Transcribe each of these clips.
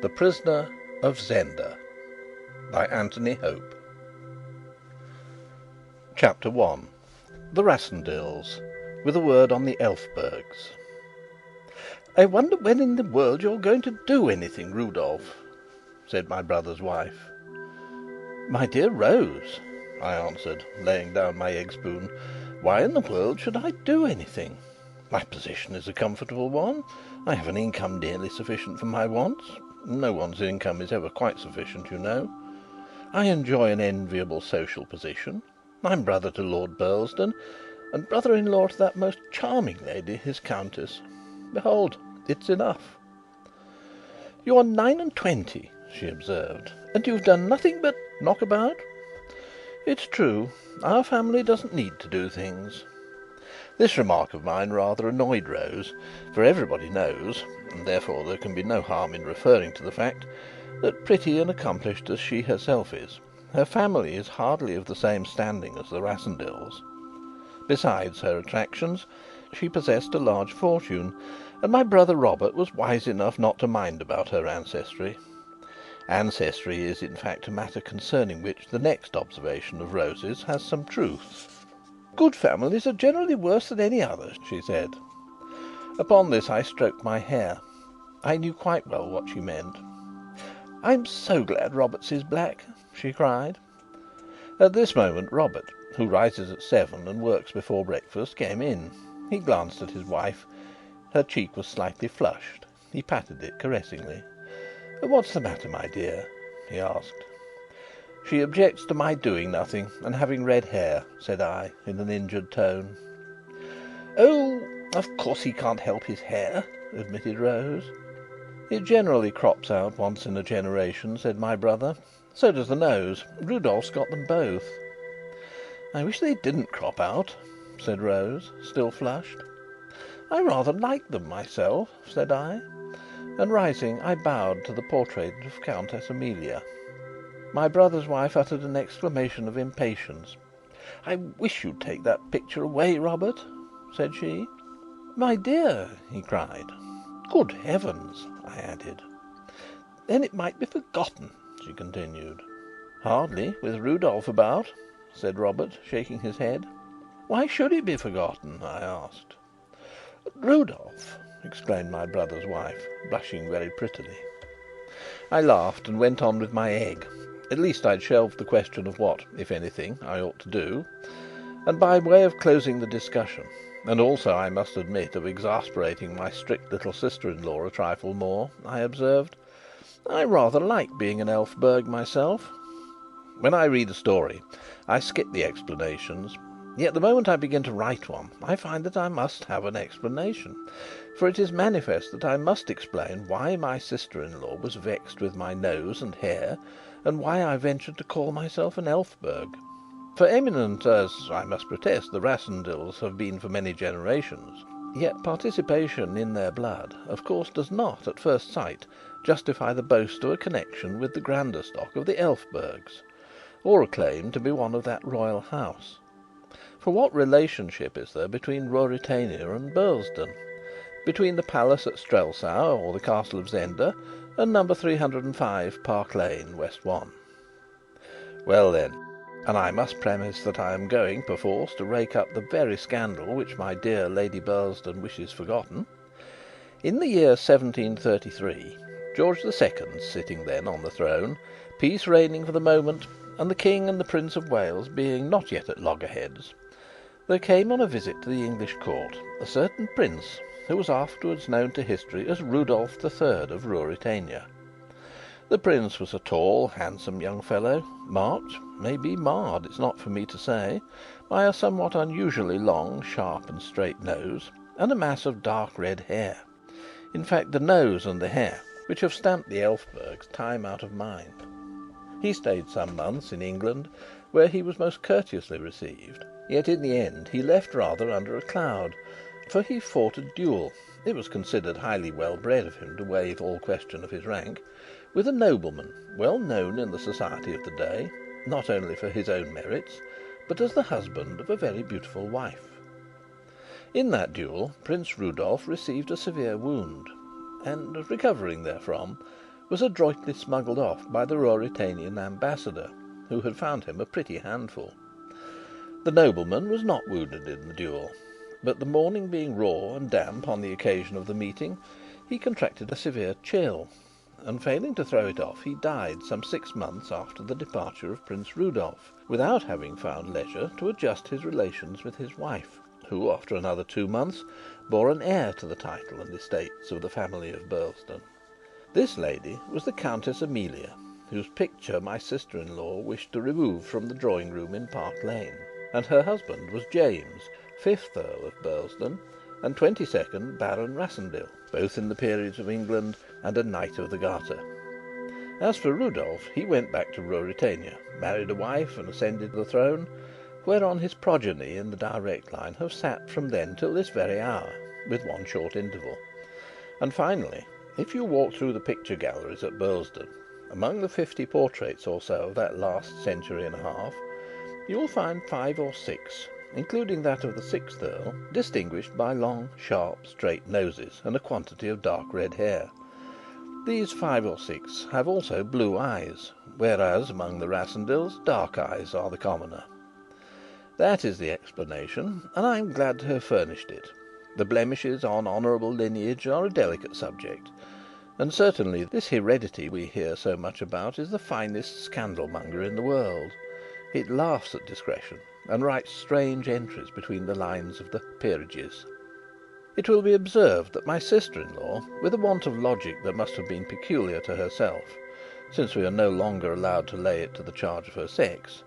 The Prisoner of Zenda by Anthony Hope. Chapter 1. The Rassendills, with a word on the Elfbergs. "I wonder when in the world you're going to do anything, Rudolph," said my brother's wife. "My dear Rose," I answered, laying down my egg spoon, "why in the world should I do anything? My position is a comfortable one. I have an income nearly sufficient for my wants. No one's income is ever quite sufficient, you know. I enjoy an enviable social position. I'm brother to Lord Burlesdon, and brother-in-law to that most charming lady, his Countess. Behold, it's enough." "You are 29, she observed, "and you've done nothing but knock about." "It's true. Our family doesn't need to do things." This remark of mine rather annoyed Rose, for everybody knows, and therefore there can be no harm in referring to the fact, that pretty and accomplished as she herself is, her family is hardly of the same standing as the Rassendills. Besides her attractions, she possessed a large fortune, and my brother Robert was wise enough not to mind about her ancestry. Ancestry is, in fact, a matter concerning which the next observation of Rose's has some truth. "Good families are generally worse than any others," she said. Upon this I stroked my hair. I knew quite well what she meant. "I'm so glad Robert's is black," she cried. At this moment Robert, who rises at 7 and works before breakfast, came in. He glanced at his wife. Her cheek was slightly flushed. He patted it caressingly. "What's the matter, my dear?" he asked. "She objects to my doing nothing and having red hair," said I, in an injured tone. "Oh, of course he can't help his hair," admitted Rose. "It generally crops out once in a generation," said my brother. "So does the nose. Rudolph's got them both." "I wish they didn't crop out," said Rose, still flushed. "I rather like them myself," said I, and rising, I bowed to the portrait of Countess Amelia. My brother's wife uttered an exclamation of impatience. "I wish you'd take that picture away, Robert," said she. "My dear!" he cried. "Good heavens!" I added. "Then it might be forgotten," she continued. "Hardly, with Rudolf about," said Robert, shaking his head. "Why should it be forgotten?" I asked. "Rudolf!" exclaimed my brother's wife, blushing very prettily. I laughed and went on with my egg. At least I'd shelved the question of what, if anything, I ought to do. And by way of closing the discussion, and also, I must admit, of exasperating my strict little sister-in-law a trifle more, I observed: "I rather like being an Elphberg myself. When I read a story, I skip the explanations. Yet the moment I begin to write one, I find that I must have an explanation. For it is manifest that I must explain why my sister-in-law was vexed with my nose and hair, and why I ventured to call myself an Elphberg. For eminent as, I must protest, the Rassendills have been for many generations, yet participation in their blood, of course, does not, at first sight, justify the boast of a connection with the grander stock of the Elphbergs, or a claim to be one of that royal house. For what relationship is there between Ruritania and Burlesdon, between the palace at Strelsau or the castle of Zenda and number 305 Park Lane, West 1? Well then, and I must premise that I am going, perforce, to rake up the very scandal which my dear Lady Burlesdon wishes forgotten. In the year 1733, George II sitting then on the throne, peace reigning for the moment, and the King and the Prince of Wales being not yet at loggerheads, there came on a visit to the English court a certain prince who was afterwards known to history as Rudolph III of Ruritania. The prince was a tall, handsome young fellow, marked, maybe marred, it's not for me to say, by a somewhat unusually long, sharp and straight nose, and a mass of dark red hair. In fact, the nose and the hair which have stamped the Elphbergs time out of mind. He stayed some months in England, where he was most courteously received. Yet in the end he left rather under a cloud, for he fought a duel (it was considered highly well bred of him to waive all question of his rank) with a nobleman well known in the society of the day, not only for his own merits, but as the husband of a very beautiful wife. In that duel Prince Rudolf received a severe wound, and, recovering therefrom, was adroitly smuggled off by the Ruritanian ambassador, who had found him a pretty handful. The nobleman was not wounded in the duel, but the morning being raw and damp on the occasion of the meeting, he contracted a severe chill, and failing to throw it off, he died some 6 months after the departure of Prince Rudolf, without having found leisure to adjust his relations with his wife, who, after another 2 months, bore an heir to the title and estates of the family of Burlesdon. This lady was the Countess Amelia, whose picture my sister-in-law wished to remove from the drawing-room in Park Lane, and her husband was James, 5th Earl of Burlesdon, and 22nd Baron Rassendyll, both in the peerage of England, and a Knight of the Garter. As for Rudolf, he went back to Ruritania, married a wife, and ascended the throne, whereon his progeny in the direct line have sat from then till this very hour, with one short interval. And finally, if you walk through the picture galleries at Burlesdon, among the 50 portraits or so of that last century and a half, you will find 5 or 6, including that of the 6th Earl, distinguished by long, sharp, straight noses and a quantity of dark red hair. These 5 or 6 have also blue eyes, whereas among the Rassendylls dark eyes are the commoner. That is the explanation, and I am glad to have furnished it. The blemishes on honourable lineage are a delicate subject, and certainly this heredity we hear so much about is the finest scandalmonger in the world. It laughs at discretion, and writes strange entries between the lines of the peerages. It will be observed that my sister-in-law, with a want of logic that must have been peculiar to herself, since we are no longer allowed to lay it to the charge of her sex,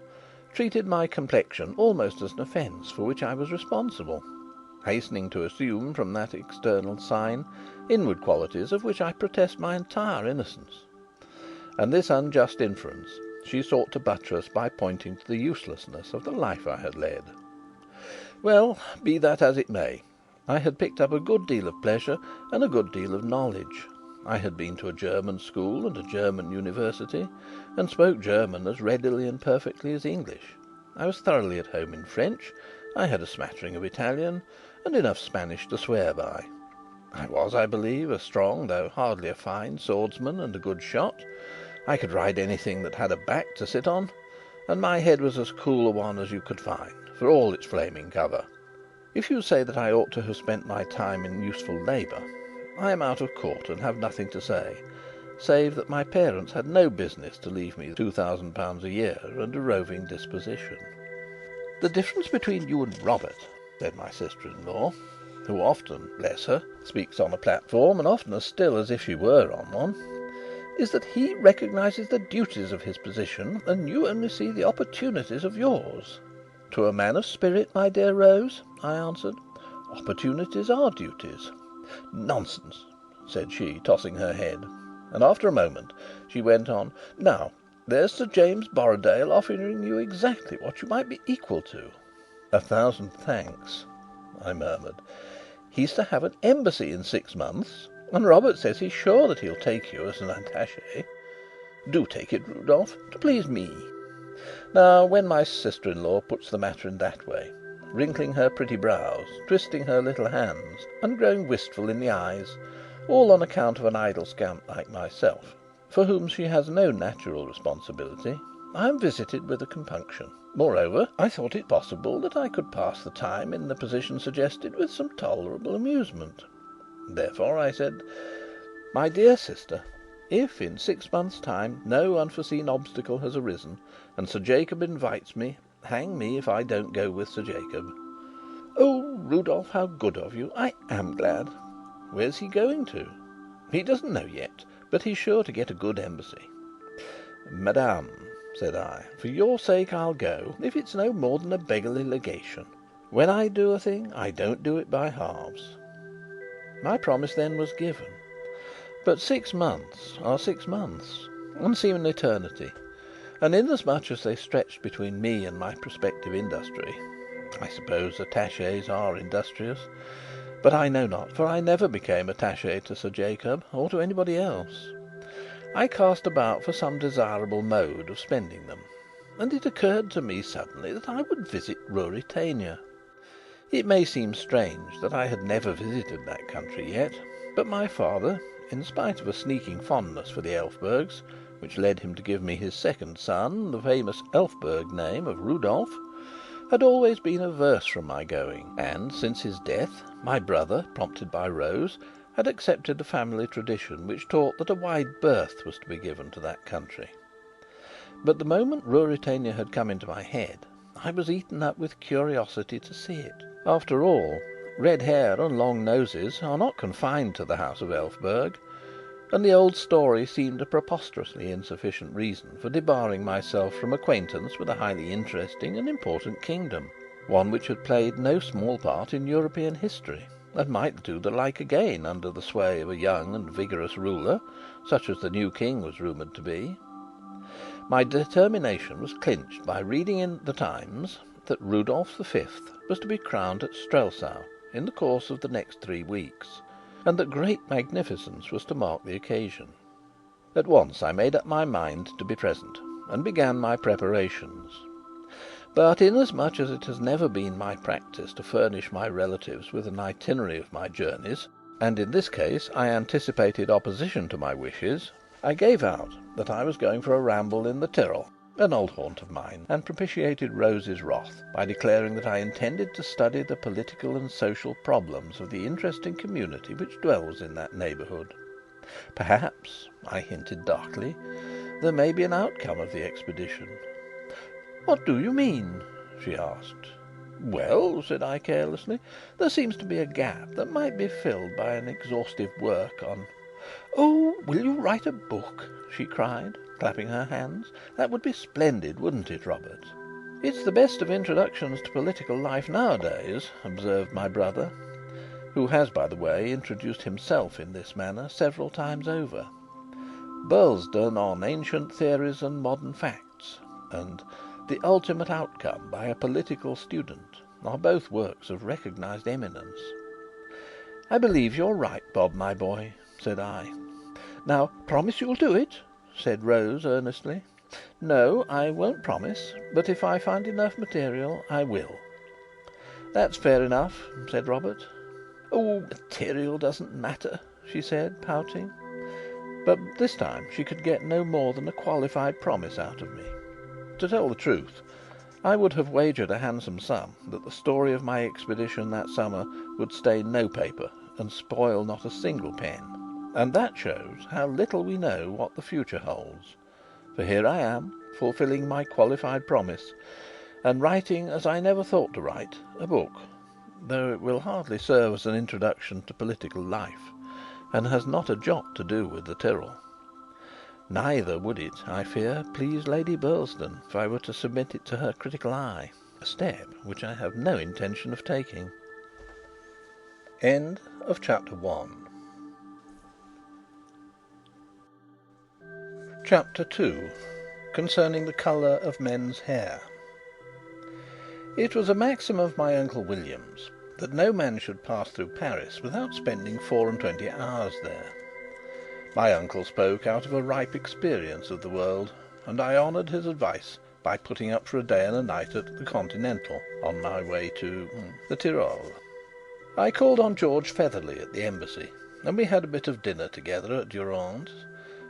treated my complexion almost as an offence for which I was responsible, hastening to assume from that external sign inward qualities of which I protest my entire innocence. And this unjust inference she sought to buttress by pointing to the uselessness of the life I had led. Well, be that as it may, I had picked up a good deal of pleasure and a good deal of knowledge. I had been to a German school and a German university, and spoke German as readily and perfectly as English. I was thoroughly at home in French. I had a smattering of Italian, and enough Spanish to swear by. I was, I believe, a strong, though hardly a fine, swordsman and a good shot. I could ride anything that had a back to sit on, and my head was as cool a one as you could find, for all its flaming cover. If you say that I ought to have spent my time in useful labour, I am out of court and have nothing to say, save that my parents had no business to leave me £2,000 a year and a roving disposition. The difference between you and Robert, said my sister-in-law, who often, bless her, speaks on a platform, and oftener still as if she were on one, is that he recognises the duties of his position, and you only see the opportunities of yours. To a man of spirit, my dear Rose, I answered, opportunities are duties. Nonsense, said she, tossing her head, and after a moment she went on, now, there's Sir James Borrodaile offering you exactly what you might be equal to. 1,000 thanks, I murmured. He's to have an embassy in 6 months, and Robert says he's sure that he'll take you as an attaché. Do take it, Rudolf, to please me. Now, when my sister-in-law puts the matter in that way, wrinkling her pretty brows, twisting her little hands, and growing wistful in the eyes, all on account of an idle scamp like myself, for whom she has no natural responsibility, I am visited with a compunction. Moreover, I thought it possible that I could pass the time in the position suggested with some tolerable amusement. Therefore I said, my dear sister, if in 6 months' time no unforeseen obstacle has arisen, and Sir Jacob invites me, hang me if I don't go with Sir Jacob. Oh, Rudolf, how good of you! I am glad. Where's he going to? He doesn't know yet, but he's sure to get a good embassy. Madame, said I, for your sake I'll go, if it's no more than a beggarly legation. When I do a thing, I don't do it by halves. My promise then was given. But 6 months are 6 months, and seem an eternity, and inasmuch as they stretched between me and my prospective industry, I suppose attachés are industrious, but I know not, for I never became attaché to Sir Jacob, or to anybody else. I cast about for some desirable mode of spending them, and it occurred to me suddenly that I would visit Ruritania. It may seem strange that I had never visited that country yet, but my father, in spite of a sneaking fondness for the Elphbergs, which led him to give me his second son the famous Elphberg name of Rudolf, had always been averse from my going, and, since his death, my brother, prompted by Rose, had accepted a family tradition which taught that a wide berth was to be given to that country. But the moment Ruritania had come into my head, I was eaten up with curiosity to see it. After all, red hair and long noses are not confined to the house of Elphberg, and the old story seemed a preposterously insufficient reason for debarring myself from acquaintance with a highly interesting and important kingdom, one which had played no small part in European history, and might do the like again under the sway of a young and vigorous ruler, such as the new king was rumoured to be. My determination was clinched by reading in the Times that Rudolf V was to be crowned at Strelsau in the course of the next 3 weeks, and that great magnificence was to mark the occasion. At once I made up my mind to be present, and began my preparations. But inasmuch as it has never been my practice to furnish my relatives with an itinerary of my journeys, and in this case I anticipated opposition to my wishes, I gave out that I was going for a ramble in the Tyrol, an old haunt of mine, and propitiated Rose's wrath by declaring that I intended to study the political and social problems of the interesting community which dwells in that neighbourhood. Perhaps, I hinted darkly, there may be an outcome of the expedition. "What do you mean?" she asked. "Well," said I carelessly, "there seems to be a gap that might be filled by an exhaustive work on—" "Oh, will you write a book?" she cried, clapping her hands. "That would be splendid, wouldn't it, Robert?" "It's the best of introductions to political life nowadays," observed my brother, who has, by the way, introduced himself in this manner several times over. Burlesdon on Ancient Theories and Modern Facts, and The Ultimate Outcome by a Political Student, are both works of recognised eminence. "I believe you're right, Bob, my boy," said I. "Now, promise you'll do it," said Rose earnestly. "No, I won't promise, but if I find enough material, I will." "That's fair enough," said Robert. "Oh, material doesn't matter," she said, pouting. But this time she could get no more than a qualified promise out of me. To tell the truth, I would have wagered a handsome sum that the story of my expedition that summer would stain no paper and spoil not a single pen. And that shows how little we know what the future holds. For here I am, fulfilling my qualified promise, and writing, as I never thought to write, a book, though it will hardly serve as an introduction to political life, and has not a jot to do with the Tyrol. Neither would it, I fear, please Lady Burlesdon if I were to submit it to her critical eye, a step which I have no intention of taking. End of Chapter 1. Chapter 2. Concerning the colour of men's hair. It was a maxim of my Uncle William's that no man should pass through Paris without spending 24 hours there. My uncle spoke out of a ripe experience of the world, and I honoured his advice by putting up for a day and a night at the Continental, on my way to the Tyrol. I called on George Featherly at the Embassy, and we had a bit of dinner together at Durand's,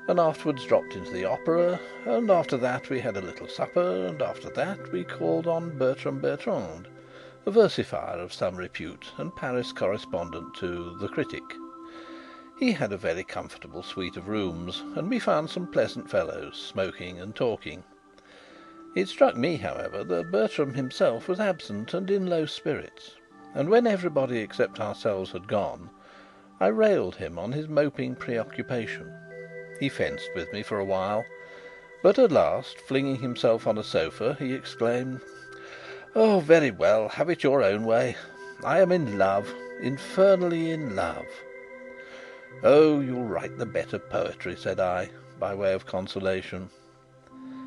and afterwards dropped into the Opera, and after that we had a little supper, and after that we called on Bertram Bertrand, a versifier of some repute and Paris correspondent to The Critic. He had a very comfortable suite of rooms, and we found some pleasant fellows smoking and talking. It struck me, however, that Bertram himself was absent and in low spirits, and when everybody except ourselves had gone, I railed him on his moping preoccupation. He fenced with me for a while, but at last, flinging himself on a sofa, he exclaimed: "Oh, very well, have it your own way. I am in love, infernally in love." "Oh, you'll write the better poetry," said I, by way of consolation.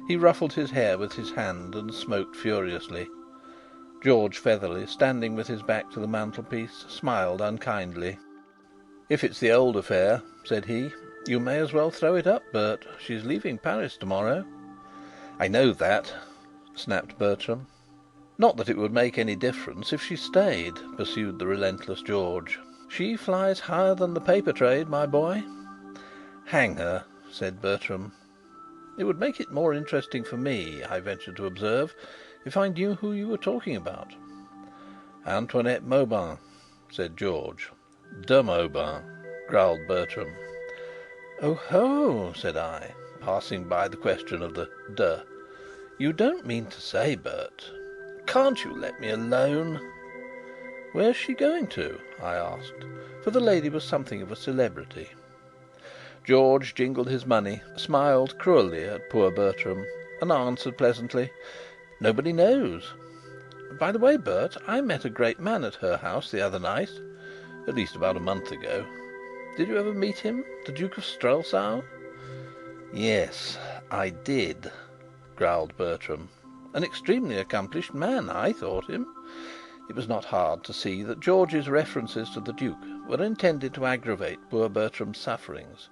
He ruffled his hair with his hand and smoked furiously. George Featherly, standing with his back to the mantelpiece, smiled unkindly. "If it's the old affair," said he, "you may as well throw it up, Bert. She's leaving Paris tomorrow." "I know that," snapped Bertram. "Not that it would make any difference if she stayed," pursued the relentless George. "She flies higher than the paper trade, my boy. "Hang her," said Bertram. "It would make it more interesting for me," I ventured to observe, "if I knew who you were talking about." "Antoinette Mauban," said George. "De Mauban," growled Bertram. "Oh ho!" said I, passing by the question of the "de." "You don't mean to say, Bert Can't you let me alone?" "Where's she going to?" I asked, for the lady was something of a celebrity. George jingled his money, smiled cruelly at poor Bertram, and answered pleasantly: "Nobody knows. By the way, Bert, I met a great man at her house the other night at least, about a month ago. Did you ever meet him the Duke of Strelsau?" "Yes, I did," growled Bertram. "An extremely accomplished man, I thought him." It was not hard to see that George's references to the Duke were intended to aggravate poor Bertram's sufferings,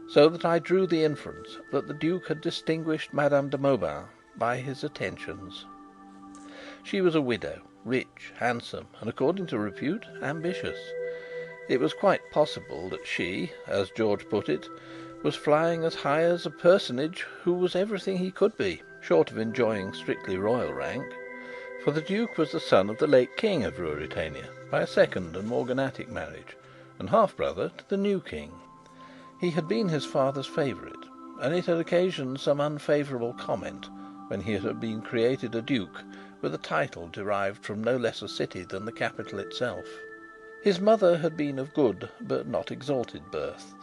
so that I drew the inference that the Duke had distinguished Madame de Mauban by his attentions. She was a widow, rich, handsome, and, according to repute, ambitious. It was quite possible that she, as George put it, was flying as high as a personage who was everything he could be, short of enjoying strictly royal rank. For the Duke was the son of the late King of Ruritania by a second and morganatic marriage, and half-brother to the new King. He had been his father's favourite, and it had occasioned some unfavourable comment when he had been created a duke with a title derived from no less a city than the capital itself. His mother had been of good but not exalted birth.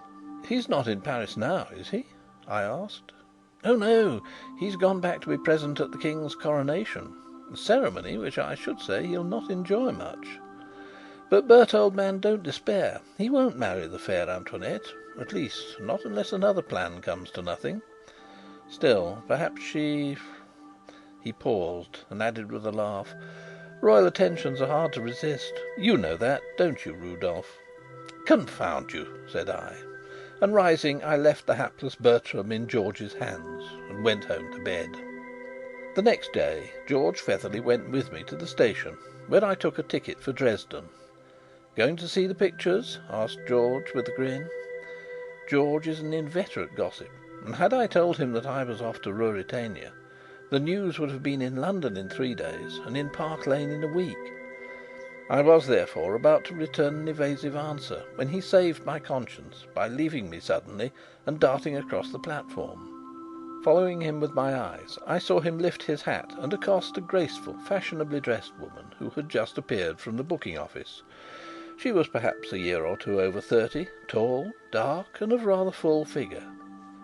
"He's not in Paris now, is he?" I asked. "Oh no, he's gone back to be present at the King's coronation. A ceremony which I should say he'll not enjoy much. But, Bert, old man, don't despair. He won't marry the fair Antoinette at least, not unless another plan comes to nothing. Still, perhaps she..." He paused, and added with a laugh: "Royal attentions are hard to resist. You know that, don't you, Rudolf?" "Confound you!" said I, and rising, I left the hapless Bertram in George's hands and went home to bed. The next day George Featherly went with me to the station, where I took a ticket for Dresden. "Going to see the pictures?" asked George with a grin. George is an inveterate gossip, and had I told him that I was off to Ruritania, the news would have been in London in 3 days and in Park Lane in a week. I was, therefore, about to return an evasive answer, when he saved my conscience by leaving me suddenly and darting across the platform. Following him with my eyes, I saw him lift his hat and accost a graceful, fashionably dressed woman who had just appeared from the booking office. She was perhaps a year or two over 30, tall, dark, and of rather full figure.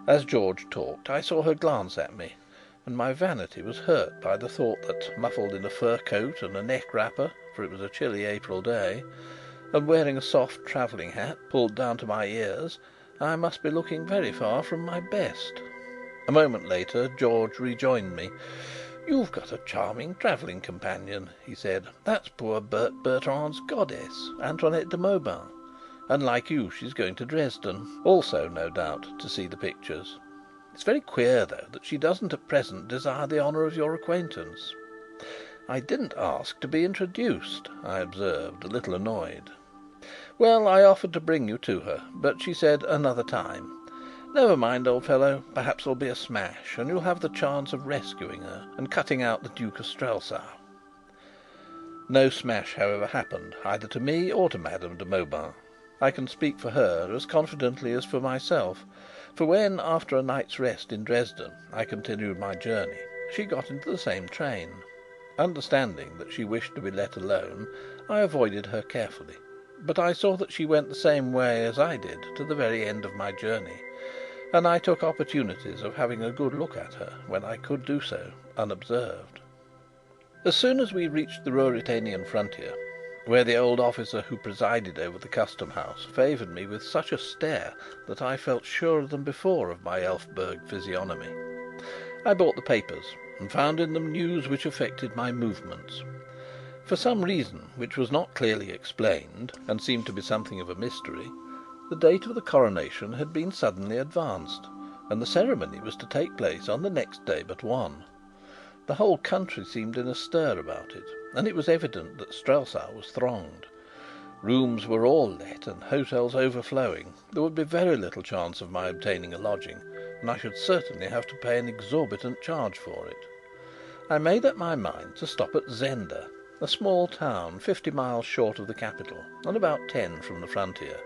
As George talked, I saw her glance at me, and my vanity was hurt by the thought that, muffled in a fur coat and a neck wrapper, for it was a chilly April day, and wearing a soft travelling hat pulled down to my ears, I must be looking very far from my best. A moment later George rejoined me. "You've got a charming travelling companion," he said. "That's poor Bert Bertrand's goddess, Antoinette de Mauban. And like you, she's going to Dresden, also, no doubt, to see the pictures. It's very queer, though, that she doesn't at present desire the honour of your acquaintance." "I didn't ask to be introduced," I observed, a little annoyed. "Well, I offered to bring you to her, but she said 'another time.' Never mind, old fellow. Perhaps there'll be a smash, and you'll have the chance of rescuing her and cutting out the Duke of Strelsau." No smash, however, happened, either to me or to Madame de Mauban. I can speak for her as confidently as for myself, for when, after a night's rest in Dresden, I continued my journey, she got into the same train. Understanding that she wished to be let alone, I avoided her carefully, but I saw that she went the same way as I did to the very end of my journey, and I took opportunities of having a good look at her, when I could do so unobserved. As soon as we reached the Ruritanian frontier, where the old officer who presided over the custom house favoured me with such a stare that I felt surer than before of my Elphberg physiognomy, I bought the papers and found in them news which affected my movements. For some reason which was not clearly explained, and seemed to be something of a mystery, the date of the coronation had been suddenly advanced, and the ceremony was to take place on the next day but one. The whole country seemed in a stir about it, and it was evident that Strelsau was thronged. Rooms were all let and hotels overflowing. There would be very little chance of my obtaining a lodging, and I should certainly have to pay an exorbitant charge for it. I made up my mind to stop at Zenda, a small town 50 miles short of the capital and about 10 from the frontier.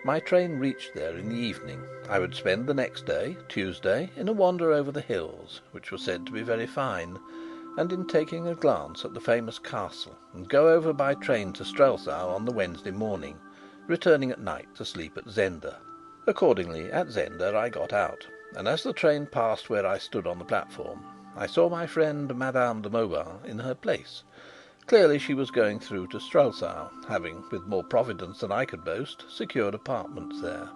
My train reached there in the evening. I would spend the next day, Tuesday, in a wander over the hills, which were said to be very fine, and in taking a glance at the famous castle, and go over by train to Strelsau on the Wednesday morning, returning at night to sleep at Zenda. Accordingly, at Zenda I got out, and as the train passed where I stood on the platform, I saw my friend Madame de Mauban in her place. Clearly she was going through to Strelsau, having, with more providence than I could boast, secured apartments there.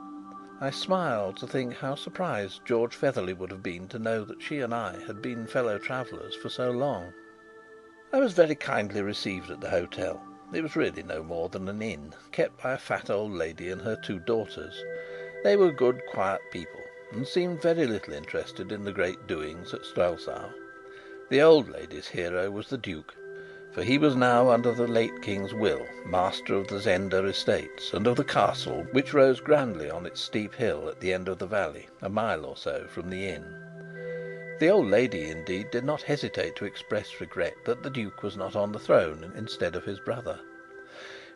I smiled to think how surprised George Featherly would have been to know that she and I had been fellow travellers for so long. I was very kindly received at the hotel. It was really no more than an inn, kept by a fat old lady and her 2 daughters. They were good, quiet people, and seemed very little interested in the great doings at Strelsau. The old lady's hero was the Duke, for he was now, under the late King's will, master of the Zenda estates and of the castle, which rose grandly on its steep hill at the end of the valley, a mile or so from the inn. The old lady, indeed, did not hesitate to express regret that the Duke was not on the throne instead of his brother.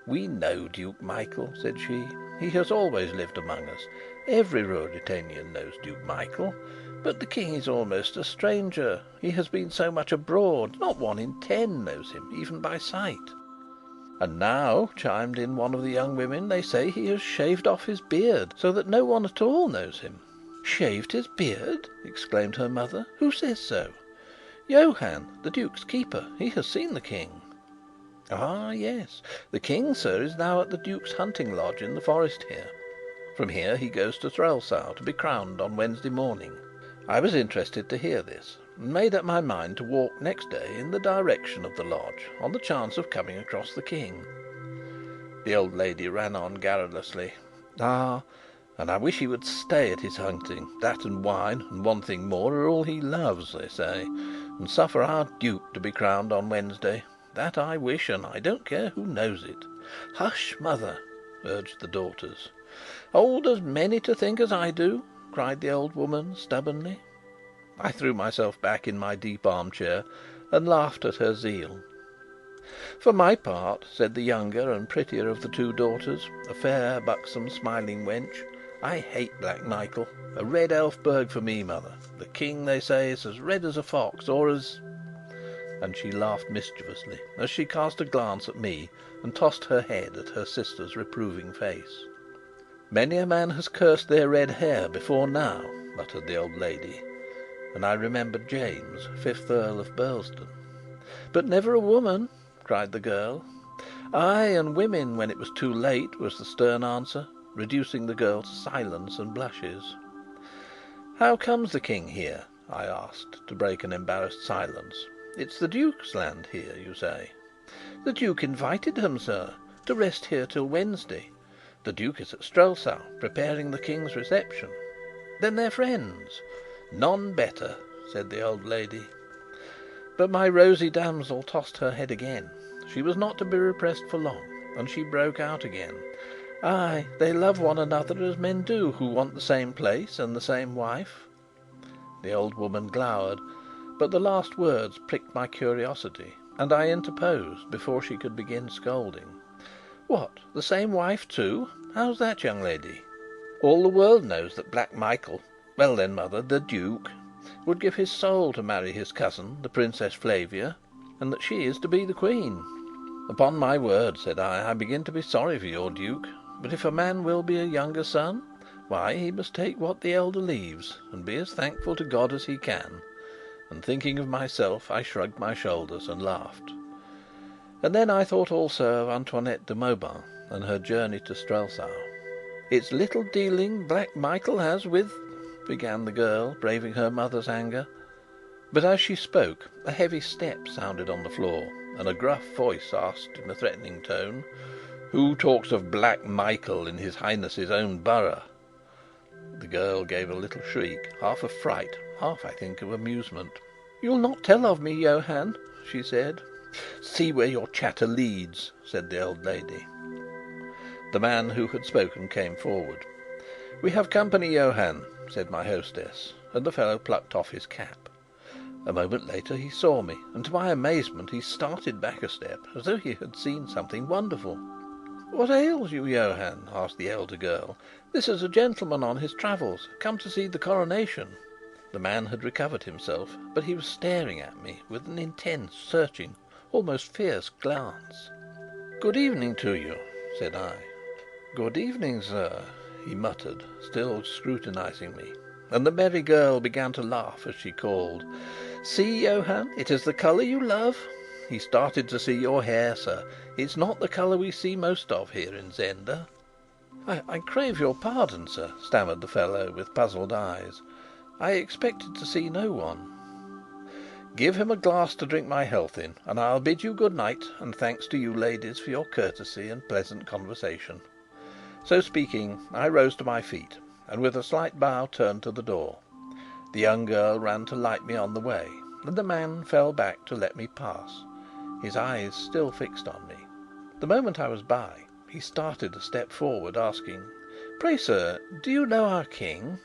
"We know Duke Michael," said she. "He has always lived among us. Every Ruritanian knows Duke Michael. But the King is almost a stranger. He has been so much abroad. Not 1 in 10 knows him, even by sight." "And now," chimed in one of the young women, "they say he has shaved off his beard, so that no one at all knows him." "Shaved his beard!" exclaimed her mother. "Who says so?" "Johann, the Duke's keeper. He has seen the King." "Ah, yes. The King, sir, is now at the Duke's hunting lodge in the forest here. From here he goes to Strelsau to be crowned on Wednesday morning." I was interested to hear this, and made up my mind to walk next day in the direction of the lodge, on the chance of coming across the King. The old lady ran on garrulously. "Ah, and I wish he would stay at his hunting. That and wine, and 1 thing more, are all he loves, they say, and suffer our Duke to be crowned on Wednesday. That I wish, and I don't care who knows it." "Hush, mother!" urged the daughters. "Oh, there's many to think as I do," cried the old woman stubbornly. I threw myself back in my deep armchair and laughed at her zeal. "For my part," said the younger and prettier of the 2 daughters, a fair, buxom, smiling wench, "I hate Black Michael. A red Elfberg for me, mother. The King, they say, is as red as a fox, or as—" And she laughed mischievously as she cast a glance at me and tossed her head at her sister's reproving face. "Many a man has cursed their red hair before now," muttered the old lady, and I remembered James, 5th Earl of Burlesdon. "But never a woman!" cried the girl. "Ay, and women when it was too late," was the stern answer, reducing the girl to silence and blushes. "How comes the King here?" I asked, to break an embarrassed silence. "It's the Duke's land here, you say?" "The Duke invited him, sir, to rest here till Wednesday. The Duke is at Strelsau, preparing the King's reception." "Then they're friends?" "None better," said the old lady. But my rosy damsel tossed her head again. She was not to be repressed for long, and she broke out again. "Ay, they love one another as men do who want the same place and the same wife." The old woman glowered, but the last words pricked my curiosity, and I interposed before she could begin scolding. "What, the same wife too? How's that, young lady?" "All the world knows that Black Michael—well then, mother, the Duke—would give his soul to marry his cousin, the Princess Flavia, and that she is to be the Queen." "Upon my word," said I begin to be sorry for your Duke. But if a man will be a younger son, why, he must take what the elder leaves, and be as thankful to God as he can." And thinking of myself, I shrugged my shoulders and laughed. And then I thought also of Antoinette de Mauban and her journey to Strelsau. "It's little dealing Black Michael has with—" began the girl, braving her mother's anger. But as she spoke, a heavy step sounded on the floor, and a gruff voice asked in a threatening tone: "Who talks of Black Michael in his Highness's own borough?" The girl gave a little shriek, half of fright, half, I think, of amusement. "You'll not tell of me, Johann?" she said. "See where your chatter leads," said the old lady. The man who had spoken came forward. "We have company, Johann," said my hostess, and the fellow plucked off his cap. A moment later he saw me, and to my amazement he started back a step, as though he had seen something wonderful. "What ails you, Johann?" asked the elder girl. "This is a gentleman on his travels, come to see the coronation." The man had recovered himself, but he was staring at me with an intense, searching, almost fierce glance. "Good evening to you," said I. "Good evening, sir," he muttered, still scrutinizing me, and the merry girl began to laugh as she called: "See, Johann, it is the colour you love. He started to see your hair, sir. It's not the colour we see most of here in Zenda." "I crave your pardon, sir," stammered the fellow, with puzzled eyes. "I expected to see no one." "Give him a glass to drink my health in, and I'll bid you good night, and thanks to you, ladies, for your courtesy and pleasant conversation." So speaking, I rose to my feet, and with a slight bow turned to the door. The young girl ran to light me on the way, and the man fell back to let me pass, his eyes still fixed on me. The moment I was by, he started a step forward, asking: "Pray, sir, do you know our King?"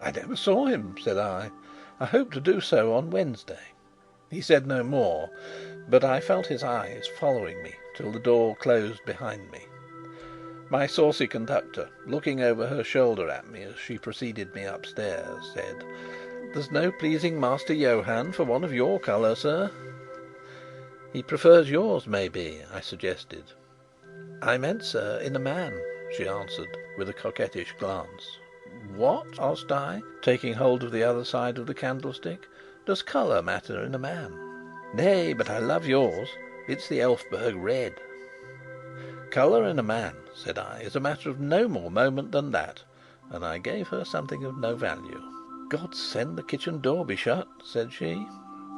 "I never saw him," said I. "I hope to do so on Wednesday." He said no more, but I felt his eyes following me till the door closed behind me. My saucy conductor, looking over her shoulder at me as she preceded me upstairs, said: "There's no pleasing Master Johann for one of your colour, sir." "He prefers yours, maybe," I suggested. "I meant, sir, in a man," she answered, with a coquettish glance. "What?" asked I, taking hold of the other side of the candlestick. "Does colour matter in a man?" "Nay, but I love yours. It's the Elphberg red." "Colour in a man," said I, "is a matter of no more moment than that," and I gave her something of no value. "God send the kitchen door be shut," said she.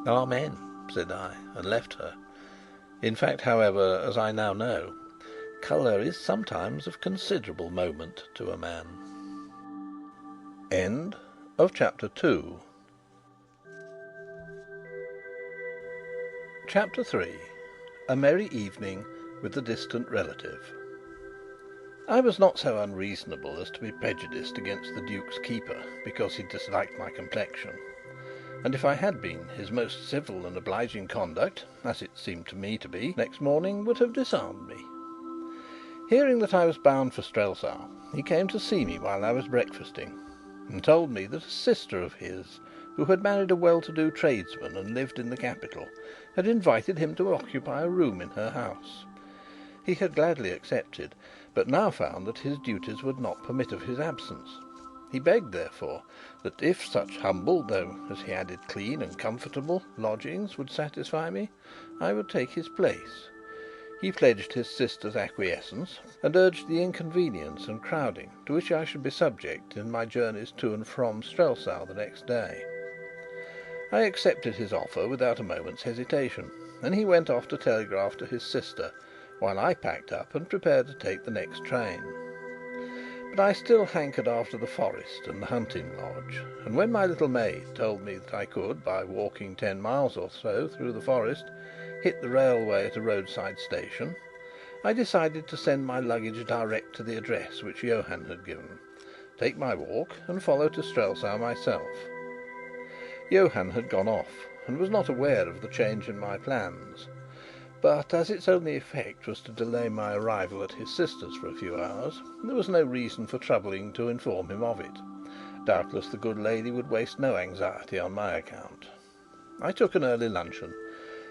"Amen," said I, and left her. In fact, however, as I now know, colour is sometimes of considerable moment to a man. End of Chapter 2. Chapter 3. A merry evening with a distant relative. I was not so unreasonable as to be prejudiced against the Duke's keeper because he disliked my complexion; and if I had been, his most civil and obliging conduct, as it seemed to me to be, next morning, would have disarmed me. Hearing that I was bound for Strelsau, he came to see me while I was breakfasting, and told me that a sister of his, who had married a well-to-do tradesman and lived in the capital, had invited him to occupy a room in her house. He had gladly accepted, but now found that his duties would not permit of his absence. He begged, therefore, that if such humble, though, as he added, clean and comfortable lodgings would satisfy me, I would take his place. He pledged his sister's acquiescence, and urged the inconvenience and crowding to which I should be subject in my journeys to and from Strelsau the next day. I accepted his offer without a moment's hesitation, and he went off to telegraph to his sister, while I packed up and prepared to take the next train. But I still hankered after the forest and the hunting lodge, and when my little maid told me that I could, by walking 10 miles or so through the forest, hit the railway at a roadside station, I decided to send my luggage direct to the address which Johann had given, take my walk, and follow to Strelsau myself. Johann had gone off, and was not aware of the change in my plans; but as its only effect was to delay my arrival at his sister's for a few hours, there was no reason for troubling to inform him of it. Doubtless the good lady would waste no anxiety on my account. I took an early luncheon,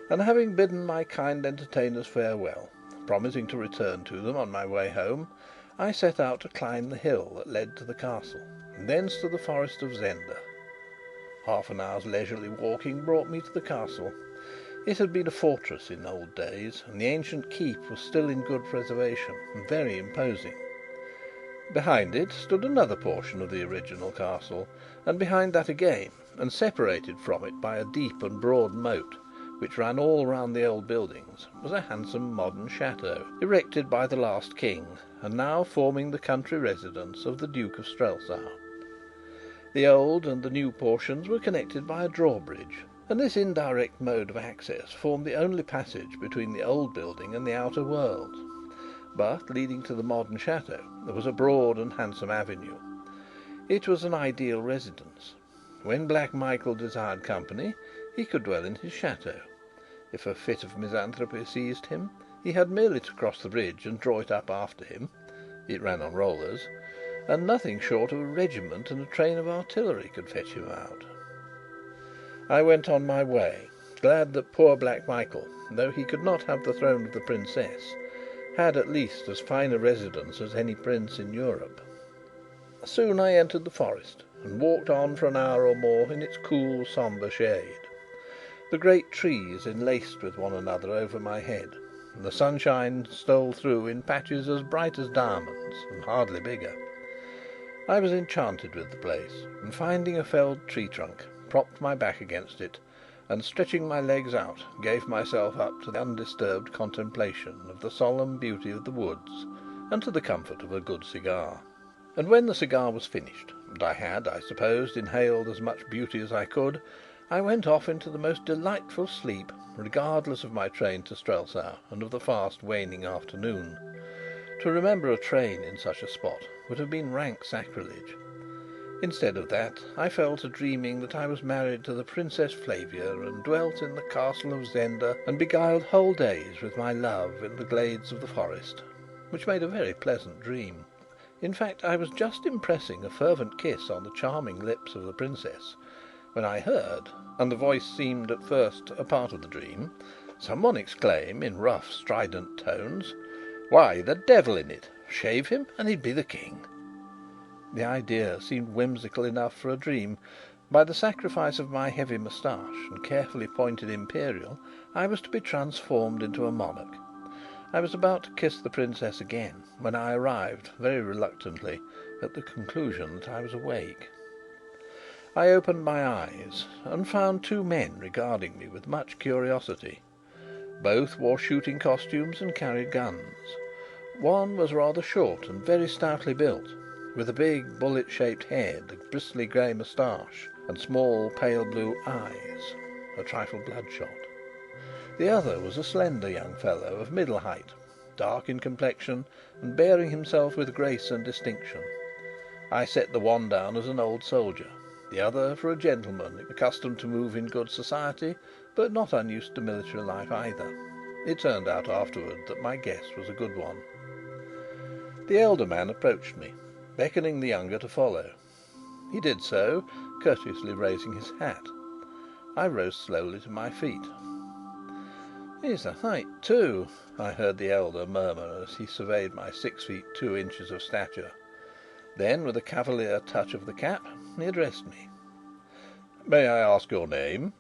and having bidden my kind entertainers farewell, promising to return to them on my way home, I set out to climb the hill that led to the castle, and thence to the forest of Zenda. Half an hour's leisurely walking brought me to the castle. It had been a fortress in old days, and the ancient keep was still in good preservation and very imposing. Behind it stood another portion of the original castle, and behind that again, and separated from it by a deep and broad moat, which ran all round the old buildings, was a handsome modern chateau, erected by the last king, and now forming the country residence of the Duke of Strelsau. The old and the new portions were connected by a drawbridge, and this indirect mode of access formed the only passage between the old building and the outer world. but leading to the modern chateau there was a broad and handsome avenue. It was an ideal residence. When Black Michael desired company, he could dwell in his chateau. If a fit of misanthropy seized him, he had merely to cross the bridge and draw it up after him. It ran on rollers, and nothing short of a regiment and a train of artillery could fetch him out. I went on my way, glad that poor Black Michael, though he could not have the throne of the princess, had at least as fine a residence as any prince in Europe. Soon I entered the forest, and walked on for an hour or more in its cool, sombre shade. The great trees enlaced with one another over my head, and the sunshine stole through in patches as bright as diamonds, and hardly bigger. I was enchanted with the place, and finding a felled tree trunk, propped my back against it, and stretching my legs out, gave myself up to the undisturbed contemplation of the solemn beauty of the woods, and to the comfort of a good cigar. And when the cigar was finished, and I had, I supposed, inhaled as much beauty as I could, I went off into the most delightful sleep, regardless of my train to Strelsau and of the fast waning afternoon. To remember a train in such a spot would have been rank sacrilege. Instead of that, I fell to dreaming that I was married to the Princess Flavia, and dwelt in the castle of Zenda, and beguiled whole days with my love in the glades of the forest, which made a very pleasant dream. In fact, I was just impressing a fervent kiss on the charming lips of the princess, when I heard, and the voice seemed at first a part of the dream, someone exclaim in rough, strident tones, "Why, the devil in it! Shave him, and he'd be the king!" The idea seemed whimsical enough for a dream. By the sacrifice of my heavy moustache and carefully pointed imperial, I was to be transformed into a monarch. I was about to kiss the princess again, when I arrived, very reluctantly, at the conclusion that I was awake. I opened my eyes, and found two men regarding me with much curiosity. Both wore shooting costumes and carried guns. One was rather short and very stoutly built, with a big bullet-shaped head, a bristly grey moustache, and small pale blue eyes, a trifle bloodshot. The other was a slender young fellow of middle height, dark in complexion, and bearing himself with grace and distinction. I set the one down as an old soldier, the other for a gentleman accustomed to move in good society, but not unused to military life either. It turned out afterward that my guess was a good one. The elder man approached me, beckoning the younger to follow. He did so, courteously raising his hat. I rose slowly to my feet. "He's a height, too," I heard the elder murmur as he surveyed my 6 feet 2 inches of stature. Then, with a cavalier touch of the cap, he addressed me. "May I ask your name?"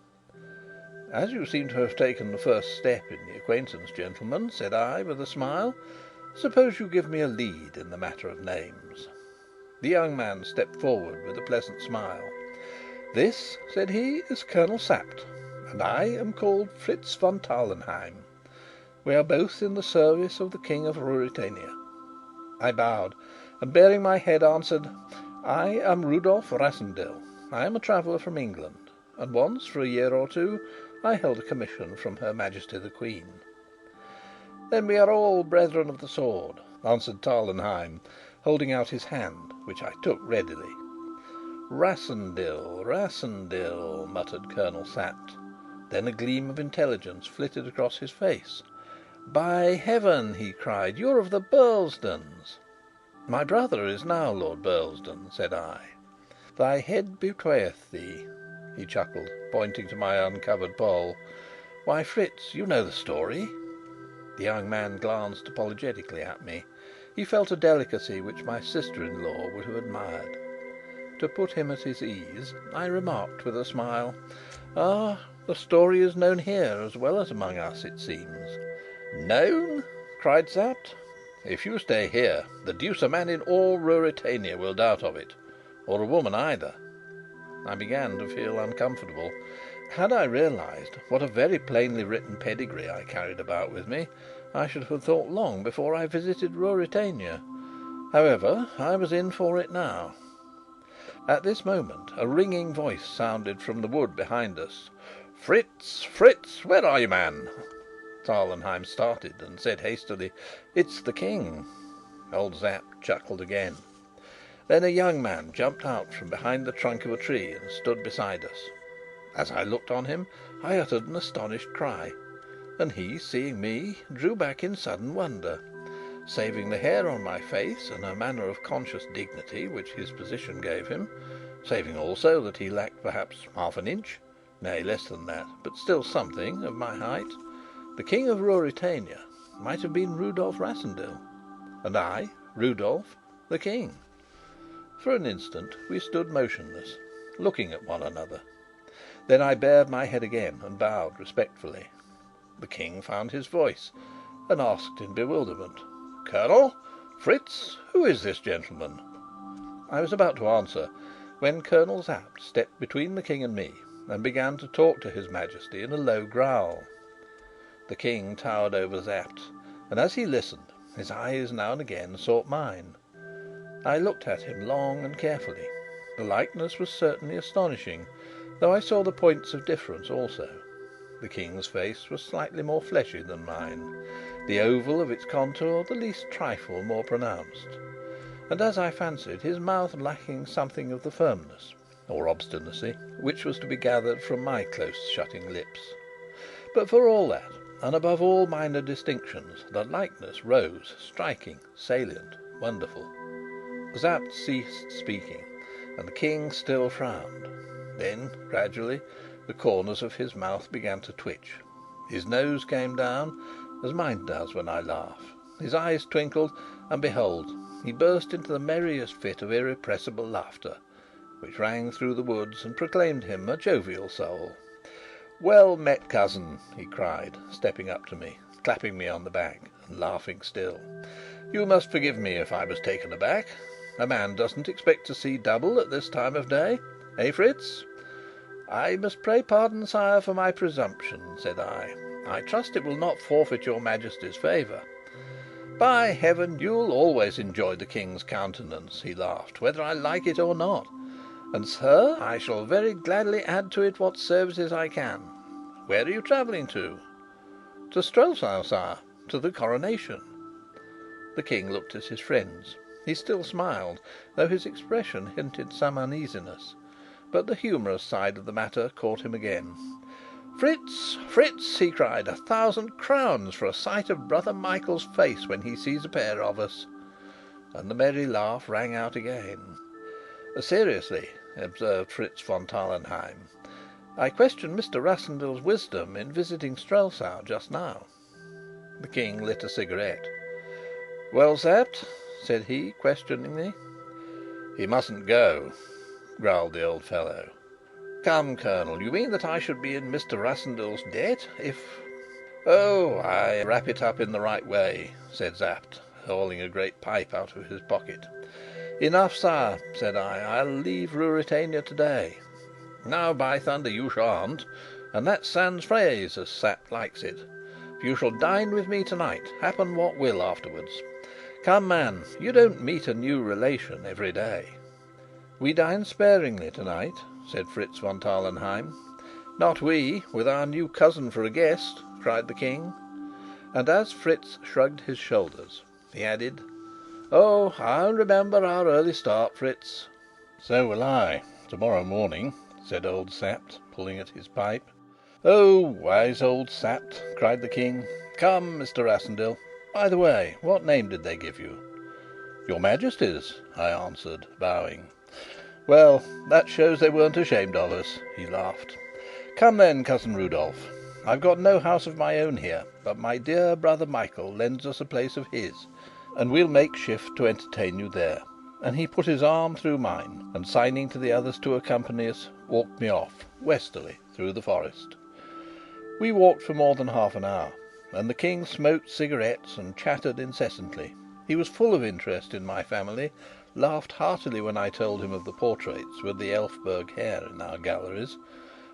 "As you seem to have taken the first step in the acquaintance, gentlemen," said I, with a smile, "suppose you give me a lead in the matter of names." The young man stepped forward with a pleasant smile. "This," said he, "is Colonel Sapt, and I am called Fritz von Tarlenheim. We are both in the service of the King of Ruritania." I bowed, and bearing my head, answered, "I am Rudolf Rassendyll. I am a traveller from England, and once, for a year or two, I held a commission from Her Majesty the Queen." "Then we are all brethren of the sword," answered Tarlenheim, holding out his hand, which I took readily. "Rassendyll, Rassendyll," muttered Colonel Sapt. Then a gleam of intelligence flitted across his face. "By Heaven!" he cried, "you're of the Burlesdons!" "My brother is now Lord Burlesdon," said I. "Thy head bewrayeth thee," he chuckled, pointing to my uncovered poll. "Why, Fritz, you know the story?" The young man glanced apologetically at me. He felt a delicacy which my sister-in-law would have admired. To put him at his ease, I remarked with a smile: "Ah, the story is known here as well as among us, it seems." "Known?" cried Sapt. "If you stay here, the deuce a man in all Ruritania will doubt of it, or a woman either." I began to feel uncomfortable. Had I realized what a very plainly written pedigree I carried about with me, I should have thought long before I visited Ruritania. However, I was in for it now. At this moment a ringing voice sounded from the wood behind us. "Fritz! Fritz! Where are you, man?" Tarlenheim started and said hastily, "It's the King." Old Sapt chuckled again. Then a young man jumped out from behind the trunk of a tree and stood beside us. As I looked on him, I uttered an astonished cry, and he, seeing me, drew back in sudden wonder. Saving the hair on my face and a manner of conscious dignity which his position gave him, saving also that he lacked perhaps half an inch, nay, less than that, but still something, of my height, the King of Ruritania might have been Rudolf Rassendyll, and I, Rudolf, the King. For an instant we stood motionless, looking at one another. Then I bared my head again and bowed respectfully. The King found his voice and asked in bewilderment, "Colonel? Fritz? Who is this gentleman?" I was about to answer, when Colonel Sapt stepped between the King and me and began to talk to his Majesty in a low growl. The King towered over Sapt, and as he listened, his eyes now and again sought mine. I looked at him long and carefully. The likeness was certainly astonishing, though I saw the points of difference also. The King's face was slightly more fleshy than mine, the oval of its contour the least trifle more pronounced, and, as I fancied, his mouth lacking something of the firmness or obstinacy which was to be gathered from my close-shutting lips. But for all that, and above all minor distinctions, the likeness rose, striking, salient, wonderful. Sapt ceased speaking, and the King still frowned. Then, gradually, the corners of his mouth began to twitch. His nose came down, as mine does when I laugh. His eyes twinkled, and behold, he burst into the merriest fit of irrepressible laughter, which rang through the woods and proclaimed him a jovial soul. "Well met, cousin!" he cried, stepping up to me, clapping me on the back, and laughing still. "You must forgive me if I was taken aback. A man doesn't expect to see double at this time of day. Eh, Fritz?" "I must pray pardon, sire, for my presumption," said I. "I trust it will not forfeit your Majesty's favour." "By heaven, you'll always enjoy the King's countenance," he laughed, "whether I like it or not. And, sir, I shall very gladly add to it what services I can. Where are you travelling to?" "To Strelsau, sire, to the coronation." The King looked at his friends. He still smiled, though his expression hinted some uneasiness. But the humorous side of the matter caught him again. "Fritz, Fritz!" he cried, "1,000 crowns for a sight of brother Michael's face when he sees a pair of us!" And the merry laugh rang out again. "Seriously," observed Fritz von Tarlenheim, "I question Mr. Rassendyll's wisdom in visiting Strelsau just now." The King lit a cigarette. "Well, Sapt?" said he, questioningly. "He mustn't go," growled the old fellow. "Come, Colonel, you mean that I should be in Mr. Rassendyll's debt if—" "Oh, I wrap it up in the right way," said Sapt, hauling a great pipe out of his pocket. "Enough, sire," said I. "I'll leave Ruritania today." "Now, by thunder, you shan't, and that's sans phrase, as Sapt likes it. For you shall dine with me tonight, happen what will afterwards. Come, man, you don't meet a new relation every day." "We dine sparingly tonight," said Fritz von Tarlenheim. "Not we, with our new cousin for a guest!" cried the King. And as Fritz shrugged his shoulders, he added, "Oh, I'll remember our early start, Fritz." "So will I, tomorrow morning," said old Sapt, pulling at his pipe. "Oh, wise old Sapt!" cried the King. "Come, Mr. Rassendyll. By the way, what name did they give you?" "Your Majesty's," I answered, bowing. "Well, that shows they weren't ashamed of us," he laughed. "Come then, cousin Rudolf. I've got no house of my own here, but my dear brother Michael lends us a place of his, and we'll make shift to entertain you there." And he put his arm through mine, and signing to the others to accompany us, walked me off, westerly, through the forest. We walked for more than half an hour, and the King smoked cigarettes and chattered incessantly. He was full of interest in my family, laughed heartily when I told him of the portraits with the Elphberg hair in our galleries,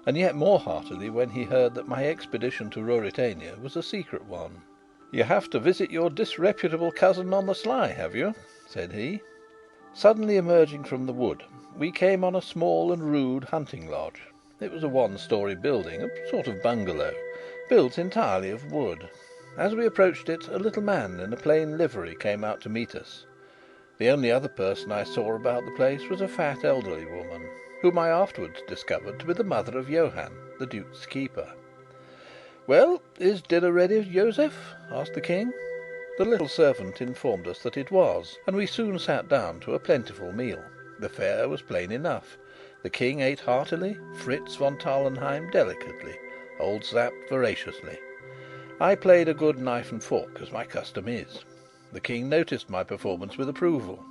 and yet more heartily when he heard that my expedition to Ruritania was a secret one. "You have to visit your disreputable cousin on the sly, have you?" said he. Suddenly emerging from the wood, we came on a small and rude hunting lodge. It was a one-story building, a sort of bungalow, built entirely of wood. As we approached it, a little man in a plain livery came out to meet us. The only other person I saw about the place was a fat elderly woman, whom I afterwards discovered to be the mother of Johann, the Duke's keeper. "Well, is dinner ready, Joseph?" asked the King. The little servant informed us that it was, and we soon sat down to a plentiful meal. The fare was plain enough. The King ate heartily, Fritz von Tarlenheim delicately, old Sapt voraciously. I played a good knife and fork, as my custom is. The King noticed my performance with approval.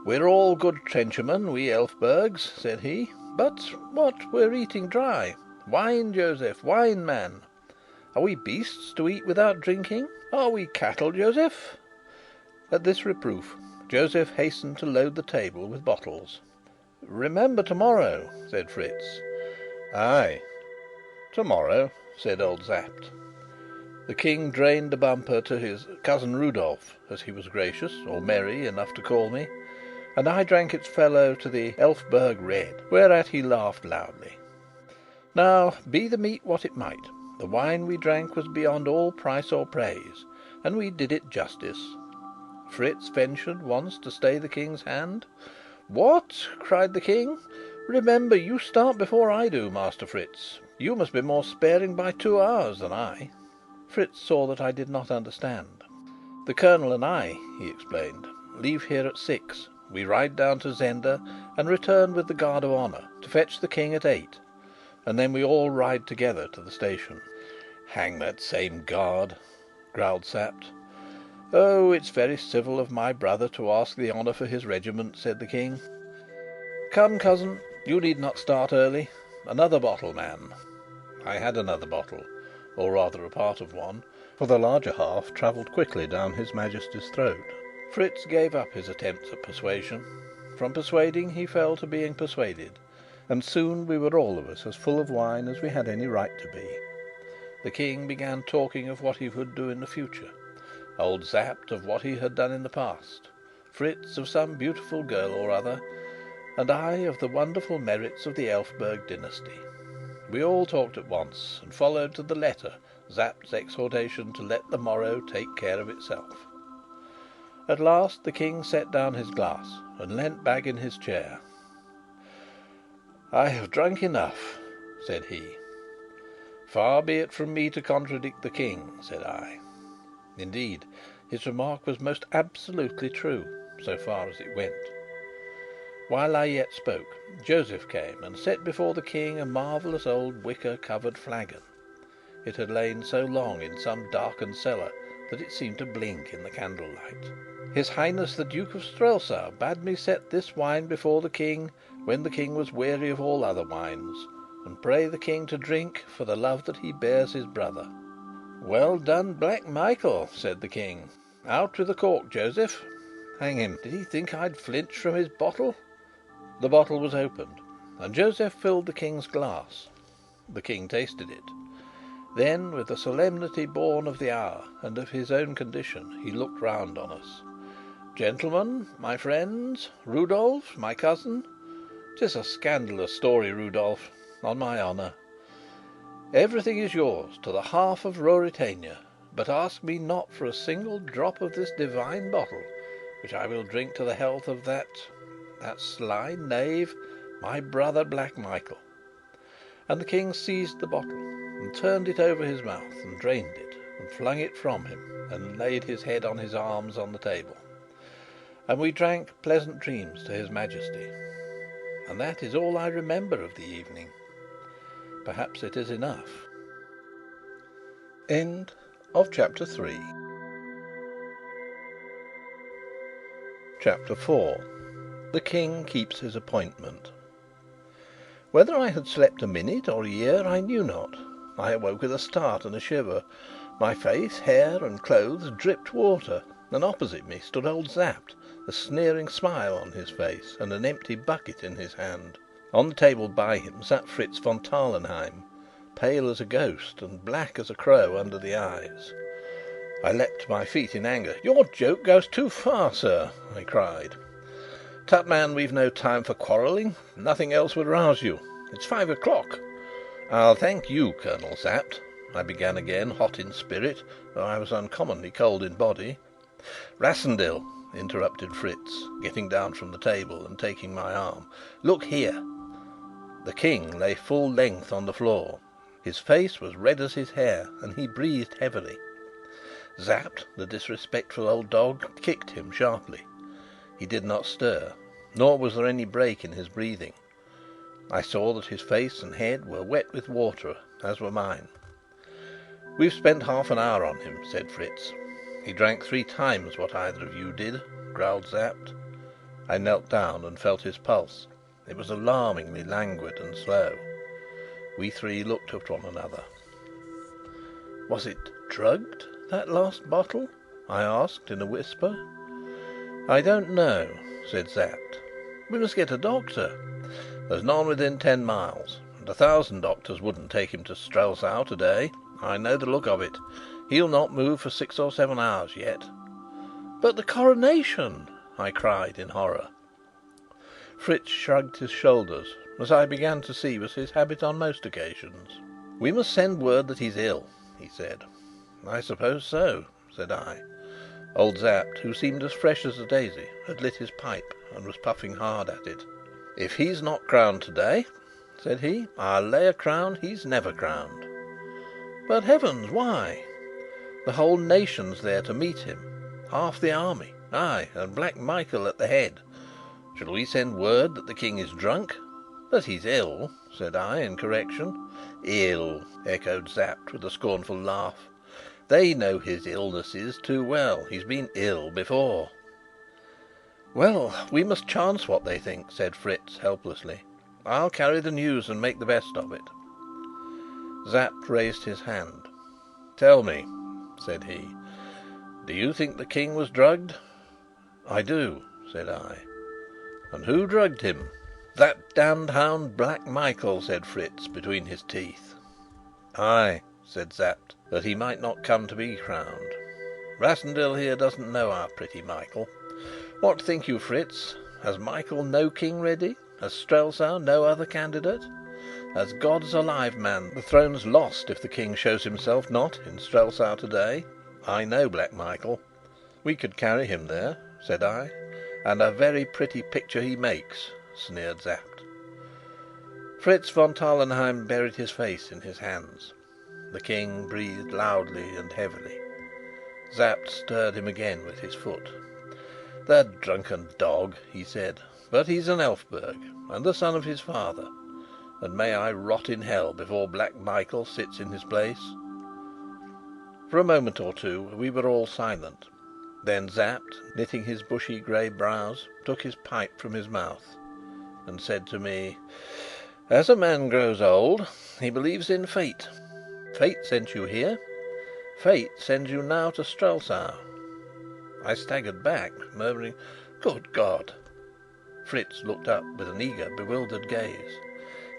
"We're all good trenchermen, we Elphbergs," said he. "But what, we're eating dry! Wine, Joseph, wine, man! Are we beasts to eat without drinking? Are we cattle, Joseph?" At this reproof, Joseph hastened to load the table with bottles. "Remember tomorrow," said Fritz. "Ay, tomorrow," said old Sapt. The King drained a bumper to his cousin Rudolf, as he was gracious, or merry, enough to call me, and I drank its fellow to the Elphberg Red, whereat he laughed loudly. Now, be the meat what it might, the wine we drank was beyond all price or praise, and we did it justice. Fritz ventured once to stay the King's hand. "What?" cried the King. "Remember, you start before I do, Master Fritz. You must be more sparing by 2 hours than I." Fritz saw that I did not understand. "The Colonel and I," he explained, "leave here at 6. We ride down to Zenda and return with the guard of honour to fetch the King at 8, and then we all ride together to the station." "Hang that same guard!" growled Sapt. "Oh, it's very civil of my brother to ask the honour for his regiment," said the King. "Come, cousin, you need not start early. Another bottle, man." I had another bottle, or rather a part of one, for the larger half travelled quickly down his Majesty's throat. Fritz gave up his attempts at persuasion. From persuading he fell to being persuaded, and soon we were all of us as full of wine as we had any right to be. The King began talking of what he would do in the future, old Sapt of what he had done in the past, Fritz of some beautiful girl or other, and I of the wonderful merits of the Elphberg dynasty. We all talked at once, and followed to the letter Sapt's exhortation to let the morrow take care of itself. At last the King set down his glass and leant back in his chair. "I have drunk enough," said he. "Far be it from me to contradict the King," said I. Indeed, his remark was most absolutely true, so far as it went. While I yet spoke, Joseph came and set before the King a marvellous old wicker-covered flagon. It had lain so long in some darkened cellar that it seemed to blink in the candlelight. "His Highness the Duke of Strelsau bade me set this wine before the King when the King was weary of all other wines, and pray the King to drink for the love that he bears his brother." "Well done, Black Michael," said the King. "Out with the cork, Joseph. Hang him, did he think I'd flinch from his bottle?" The bottle was opened, and Joseph filled the King's glass. The King tasted it. Then, with a solemnity born of the hour and of his own condition, he looked round on us. "Gentlemen, my friends, Rudolf, my cousin, 'tis a scandalous story, Rudolf, on my honour. Everything is yours to the half of Ruritania, but ask me not for a single drop of this divine bottle, which I will drink to the health of that sly knave, my brother Black Michael." And the King seized the bottle and turned it over his mouth and drained it and flung it from him and laid his head on his arms on the table. And we drank pleasant dreams to his Majesty. And that is all I remember of the evening. Perhaps it is enough. End of Chapter 3. Chapter 4. The King keeps his appointment. Whether I had slept a minute or a year, I knew not. I awoke with a start and a shiver. My face, hair, and clothes dripped water, and opposite me stood old Sapt, a sneering smile on his face and an empty bucket in his hand. On the table by him sat Fritz von Tarlenheim, pale as a ghost and black as a crow under the eyes. I leapt to my feet in anger. "Your joke goes too far, sir," I cried. "Tut, man, we've no time for quarrelling. Nothing else would rouse you. It's 5 o'clock. I'll thank you, Colonel Sapt," I began again, hot in spirit, though I was uncommonly cold in body. "Rassendyll," interrupted Fritz, getting down from the table and taking my arm, "look here!" The King lay full length on the floor. His face was red as his hair, and he breathed heavily. Sapt, the disrespectful old dog, kicked him sharply. He did not stir, nor was there any break in his breathing. I saw that his face and head were wet with water, as were mine. "We've spent half an hour on him," said Fritz. "He drank 3 times what either of you did," growled Sapt. I knelt down and felt his pulse. It was alarmingly languid and slow. We 3 looked at one another. "Was it drugged, that last bottle?" I asked in a whisper. "I don't know," said Sapt. "We must get a doctor. There's none within 10 miles, and 1,000 doctors wouldn't take him to Strelsau today. I know the look of it. He'll not move for 6 or 7 hours yet." "But the coronation!" I cried in horror. Fritz shrugged his shoulders, as I began to see was his habit on most occasions. "We must send word that he's ill," he said. "I suppose so," said I. Old Sapt, who seemed as fresh as a daisy, had lit his pipe and was puffing hard at it. "If he's not crowned today," said he, "I'll lay a crown he's never crowned." "But heavens, why? The whole nation's there to meet him, half the army, ay, and Black Michael at the head. Shall we send word that the King is drunk?" "That he's ill," said I in correction. "Ill!" echoed Sapt with a scornful laugh. "They know his illnesses too well. He's been ill before." "Well, we must chance what they think," said Fritz helplessly. "I'll carry the news and make the best of it." Sapt raised his hand. "Tell me," said he, "do you think the King was drugged?" "I do," said I. "And who drugged him?" "That damned hound Black Michael," said Fritz between his teeth. "Ay," said Sapt, "that he might not come to be crowned. Rassendyll here doesn't know our pretty Michael. What think you, Fritz? Has Michael no king ready? Has Strelsau no other candidate? As God's alive, man, the throne's lost if the King shows himself not in Strelsau today. I know Black Michael." "We could carry him there," said I. "And a very pretty picture he makes," sneered Sapt. Fritz von Tarlenheim buried his face in his hands. The King breathed loudly and heavily. Sapt stirred him again with his foot. "The drunken dog!" he said. "But he's an Elphberg, and the son of his father, and may I rot in hell before Black Michael sits in his place." For a moment or two we were all silent. Then Sapt, knitting his bushy grey brows, took his pipe from his mouth and said to me: "As a man grows old, he believes in fate. Fate sent you here. Fate sends you now to Strelsau." I staggered back, murmuring, "Good God!" Fritz looked up with an eager, bewildered gaze.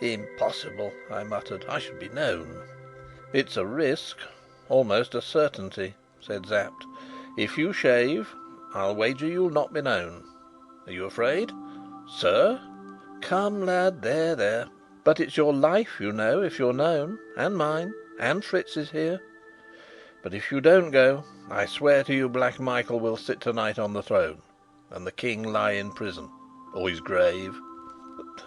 "Impossible!" I muttered. "I should be known." "It's a risk, almost a certainty," said Sapt. "If you shave, I'll wager you'll not be known. Are you afraid?" "Sir?" "Come, lad, there, there! But it's your life, you know, if you're known, and mine, and Fritz's here. But if you don't go, I swear to you Black Michael will sit tonight on the throne, and the King lie in prison or his grave."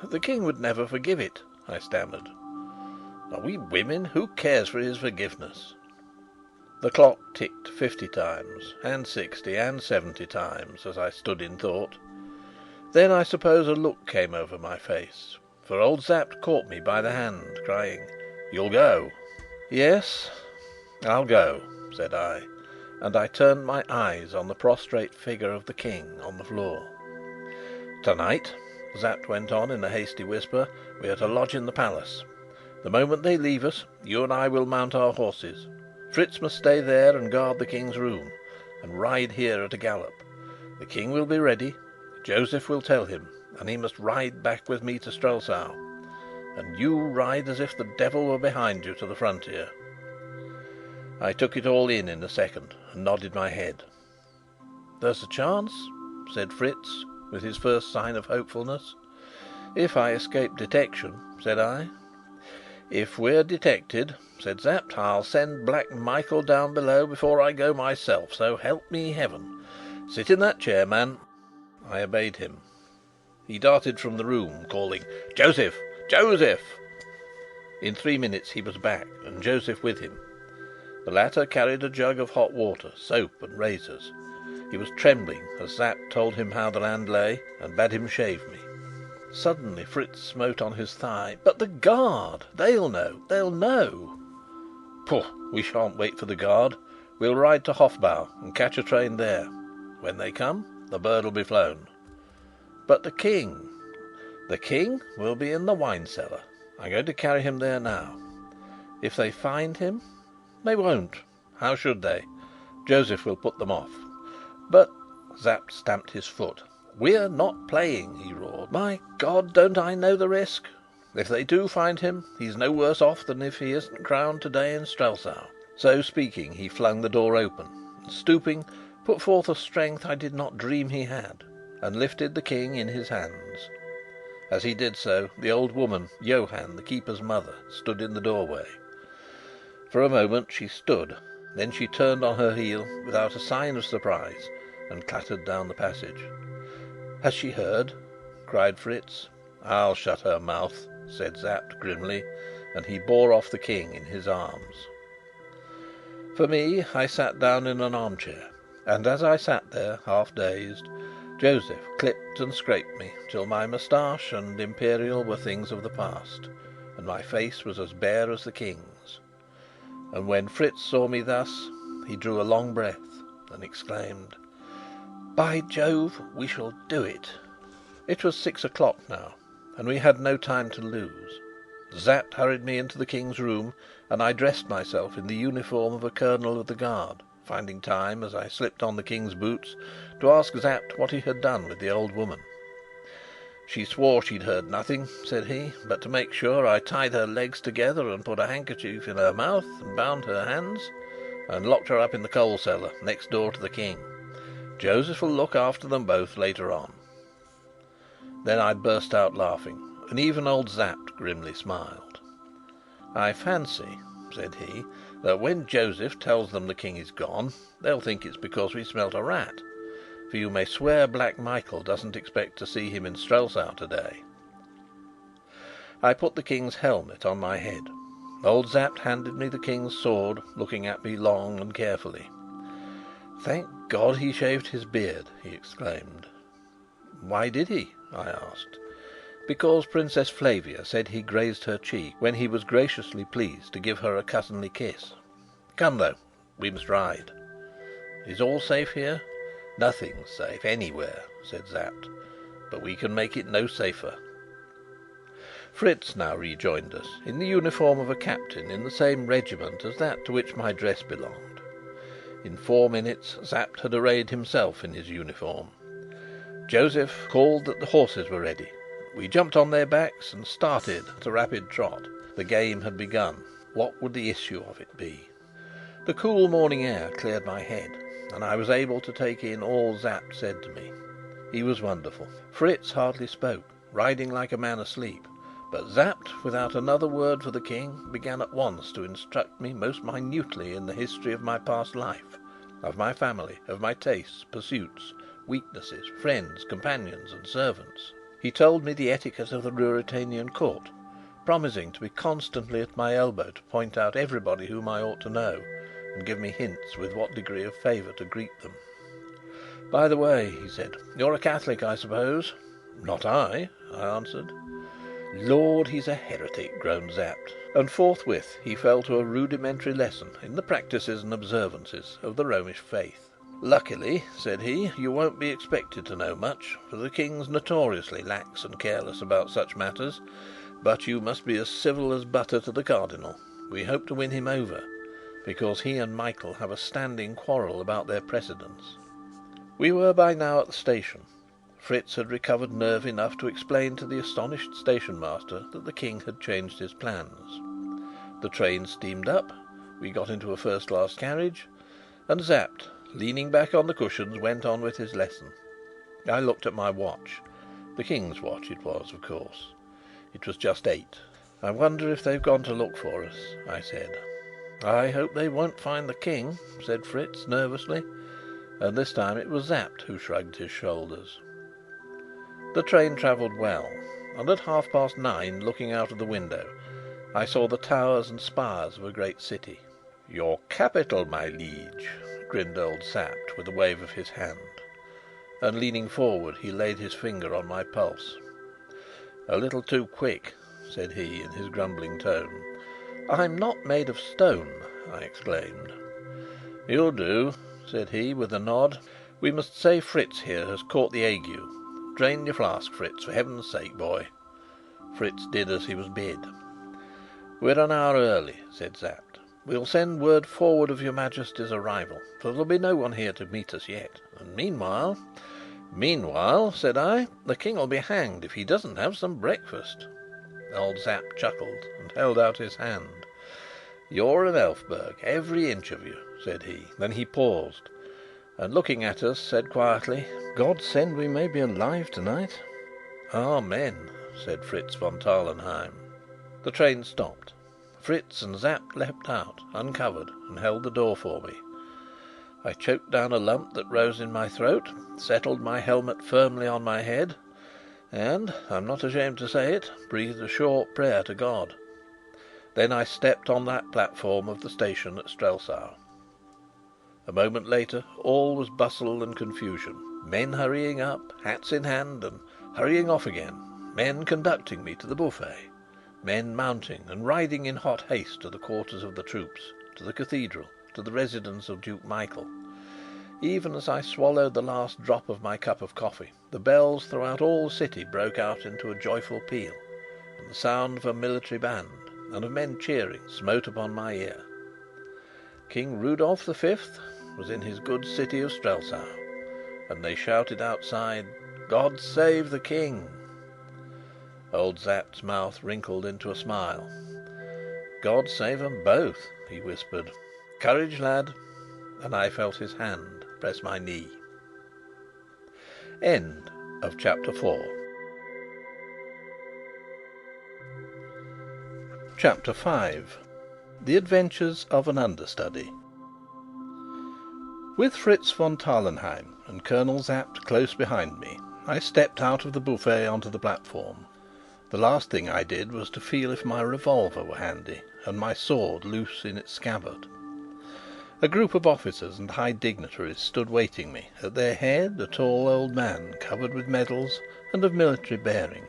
"The King would never forgive it," I stammered. "Are we women? Who cares for his forgiveness?" The clock ticked 50 times, and 60 and 70 times, as I stood in thought. Then I suppose a look came over my face, for old Sapt caught me by the hand, crying: "You'll go?" "Yes, I'll go," said I, and I turned my eyes on the prostrate figure of the King on the floor. "Tonight," Sapt went on in a hasty whisper, "we are to lodge in the palace. The moment they leave us, you and I will mount our horses. Fritz must stay there and guard the King's room, and ride here at a gallop. The King will be ready. Josef will tell him, and he must ride back with me to Strelsau. And you ride as if the devil were behind you to the frontier." I took it all in a second, and nodded my head. "There's a chance," said Fritz, with his first sign of hopefulness. "If I escape detection," said I. "If we're detected," said Sapt, "I'll send Black Michael down below before I go myself, so help me Heaven! Sit in that chair, man." I obeyed him. He darted from the room, calling, "Joseph! Joseph!" In 3 minutes he was back, and Joseph with him. The latter carried a jug of hot water, soap, and razors. He was trembling as Sapt told him how the land lay, and bade him shave me. Suddenly Fritz smote on his thigh. "But the guard! They'll know! They'll know!" "Pooh! We shan't wait for the guard. We'll ride to Hofbau and catch a train there. When they come, the bird'll be flown." "But the King?" "The King will be in the wine cellar. I'm going to carry him there now. If they find him, they won't. How should they? Joseph will put them off." "But—" Sapt stamped his foot. "We're not playing!" he roared. "My God, don't I know the risk? If they do find him, he's no worse off than if he isn't crowned today in Strelsau." So speaking, he flung the door open, and, stooping, put forth a strength I did not dream he had, and lifted the King in his hands. As he did so, the old woman, Johann, the keeper's mother, stood in the doorway. For a moment she stood, then she turned on her heel without a sign of surprise and clattered down the passage. "Has she heard?" cried Fritz. "I'll shut her mouth," said Sapt grimly, and he bore off the King in his arms. For me, I sat down in an armchair, and as I sat there, half dazed, Joseph clipped and scraped me till my moustache and imperial were things of the past, and my face was as bare as the King's. And when Fritz saw me thus, he drew a long breath and exclaimed: "By Jove, we shall do it!" It was 6 o'clock now, and we had no time to lose. Sapt hurried me into the King's room, and I dressed myself in the uniform of a colonel of the guard, finding time, as I slipped on the King's boots, to ask Sapt what he had done with the old woman. "She swore she'd heard nothing," said he, "but to make sure I tied her legs together and put a handkerchief in her mouth and bound her hands, and locked her up in the coal cellar next door to the King. Joseph will look after them both later on." Then I burst out laughing, and even old Sapt grimly smiled. "I fancy," said he, "that when Joseph tells them the King is gone, they'll think it's because we smelt a rat. For you may swear Black Michael doesn't expect to see him in Strelsau today." I put the King's helmet on my head. Old Sapt handed me the King's sword, looking at me long and carefully. "Thank God he shaved his beard!" he exclaimed. "Why did he?" I asked. "Because Princess Flavia said he grazed her cheek when he was graciously pleased to give her a cousinly kiss. Come, though, we must ride." "Is all safe here?" "Nothing's safe anywhere," said Sapt, "but we can make it no safer." Fritz now rejoined us, in the uniform of a captain in the same regiment as that to which my dress belonged. In 4 minutes Sapt had arrayed himself in his uniform. Joseph called that the horses were ready. We jumped on their backs and started at a rapid trot. The game had begun. What would the issue of it be? The cool morning air cleared my head, and I was able to take in all Sapt said to me. He was wonderful. Fritz hardly spoke, riding like a man asleep; but Sapt, without another word for the King, began at once to instruct me most minutely in the history of my past life, of my family, of my tastes, pursuits, weaknesses, friends, companions, and servants. He told me the etiquette of the Ruritanian court, promising to be constantly at my elbow to point out everybody whom I ought to know, and give me hints with what degree of favour to greet them. "By the way," he said, "you're a Catholic, I suppose?" "Not I," I answered. "Lord, he's a heretic!" groaned Sapt, and forthwith he fell to a rudimentary lesson in the practices and observances of the Romish faith. "Luckily," said he, "you won't be expected to know much, for the King's notoriously lax and careless about such matters. But you must be as civil as butter to the Cardinal. We hope to win him over, because he and Michael have a standing quarrel about their precedence." We were by now at the station. Fritz had recovered nerve enough to explain to the astonished station master that the King had changed his plans. The train steamed up, we got into a first-class carriage, and Sapt, leaning back on the cushions, went on with his lesson. I looked at my watch. The King's watch it was, of course. It was just 8. "I wonder if they've gone to look for us," I said. "I hope they won't find the King," said Fritz nervously, and this time it was Sapt who shrugged his shoulders. The train travelled well, and at 9:30, looking out of the window, I saw the towers and spires of a great city. "Your capital, my liege," grinned old Sapt, with a wave of his hand, and leaning forward he laid his finger on my pulse. "A little too quick," said he in his grumbling tone. "I'm not made of stone," I exclaimed. "You'll do," said he, with a nod. "We must say Fritz here has caught the ague. Drain your flask, Fritz, for heaven's sake, boy." Fritz did as he was bid. "We're an hour early," said Sapt. "We'll send word forward of your Majesty's arrival, for there'll be no one here to meet us yet. And meanwhile..." "Meanwhile," said I, "the King'll be hanged if he doesn't have some breakfast." Old Sapt chuckled and held out his hand. "You're an Elphberg, every inch of you," said he. Then he paused, and looking at us, said quietly: "God send we may be alive tonight." "Amen," said Fritz von Tarlenheim. The train stopped. Fritz and Sapt leapt out, uncovered, and held the door for me. I choked down a lump that rose in my throat, settled my helmet firmly on my head, and, I'm not ashamed to say it, breathed a short prayer to God. Then I stepped on that platform of the station at Strelsau. A moment later all was bustle and confusion: men hurrying up, hats in hand, and hurrying off again; men conducting me to the buffet; men mounting and riding in hot haste to the quarters of the troops, to the cathedral, to the residence of Duke Michael. Even as I swallowed the last drop of my cup of coffee, the bells throughout all the city broke out into a joyful peal, and the sound of a military band and of men cheering smote upon my ear. King Rudolf V was in his good city of Strelsau, and they shouted outside, "God save the King!" Old Sapt's mouth wrinkled into a smile. "God save 'em both!" he whispered. "Courage, lad!" And I felt his hand press my knee. End of Chapter 4. Chapter 5. The Adventures of an Understudy. With Fritz von Tarlenheim and Colonel Sapt close behind me, I stepped out of the buffet onto the platform. The last thing I did was to feel if my revolver were handy and my sword loose in its scabbard. A group of officers and high dignitaries stood waiting me, at their head a tall old man covered with medals and of military bearing.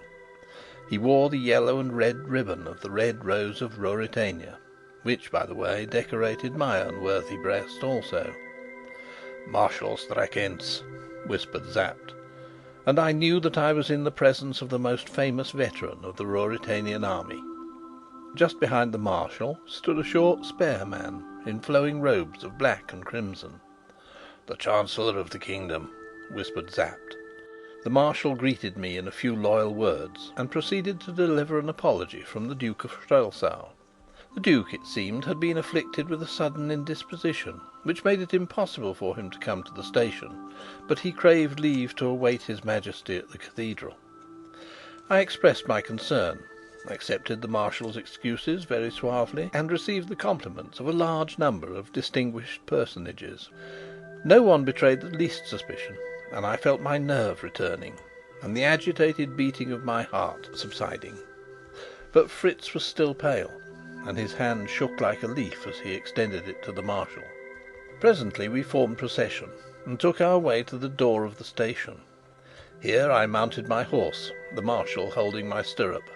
He wore the yellow and red ribbon of the Red Rose of Ruritania, which, by the way, decorated my unworthy breast also. "Marshal Strackens," whispered Sapt, and I knew that I was in the presence of the most famous veteran of the Ruritanian army. Just behind the Marshal stood a short, spare man in flowing robes of black and crimson. "The Chancellor of the kingdom," whispered Sapt. The Marshal greeted me in a few loyal words, and proceeded to deliver an apology from the Duke of Strelsau. The Duke, it seemed, had been afflicted with a sudden indisposition, which made it impossible for him to come to the station, but he craved leave to await his Majesty at the cathedral. I expressed my concern, accepted the Marshal's excuses very suavely, and received the compliments of a large number of distinguished personages. No one betrayed the least suspicion, and I felt my nerve returning, and the agitated beating of my heart subsiding. But Fritz was still pale, and his hand shook like a leaf as he extended it to the Marshal. Presently we formed procession, and took our way to the door of the station. Here I mounted my horse, the Marshal holding my stirrup.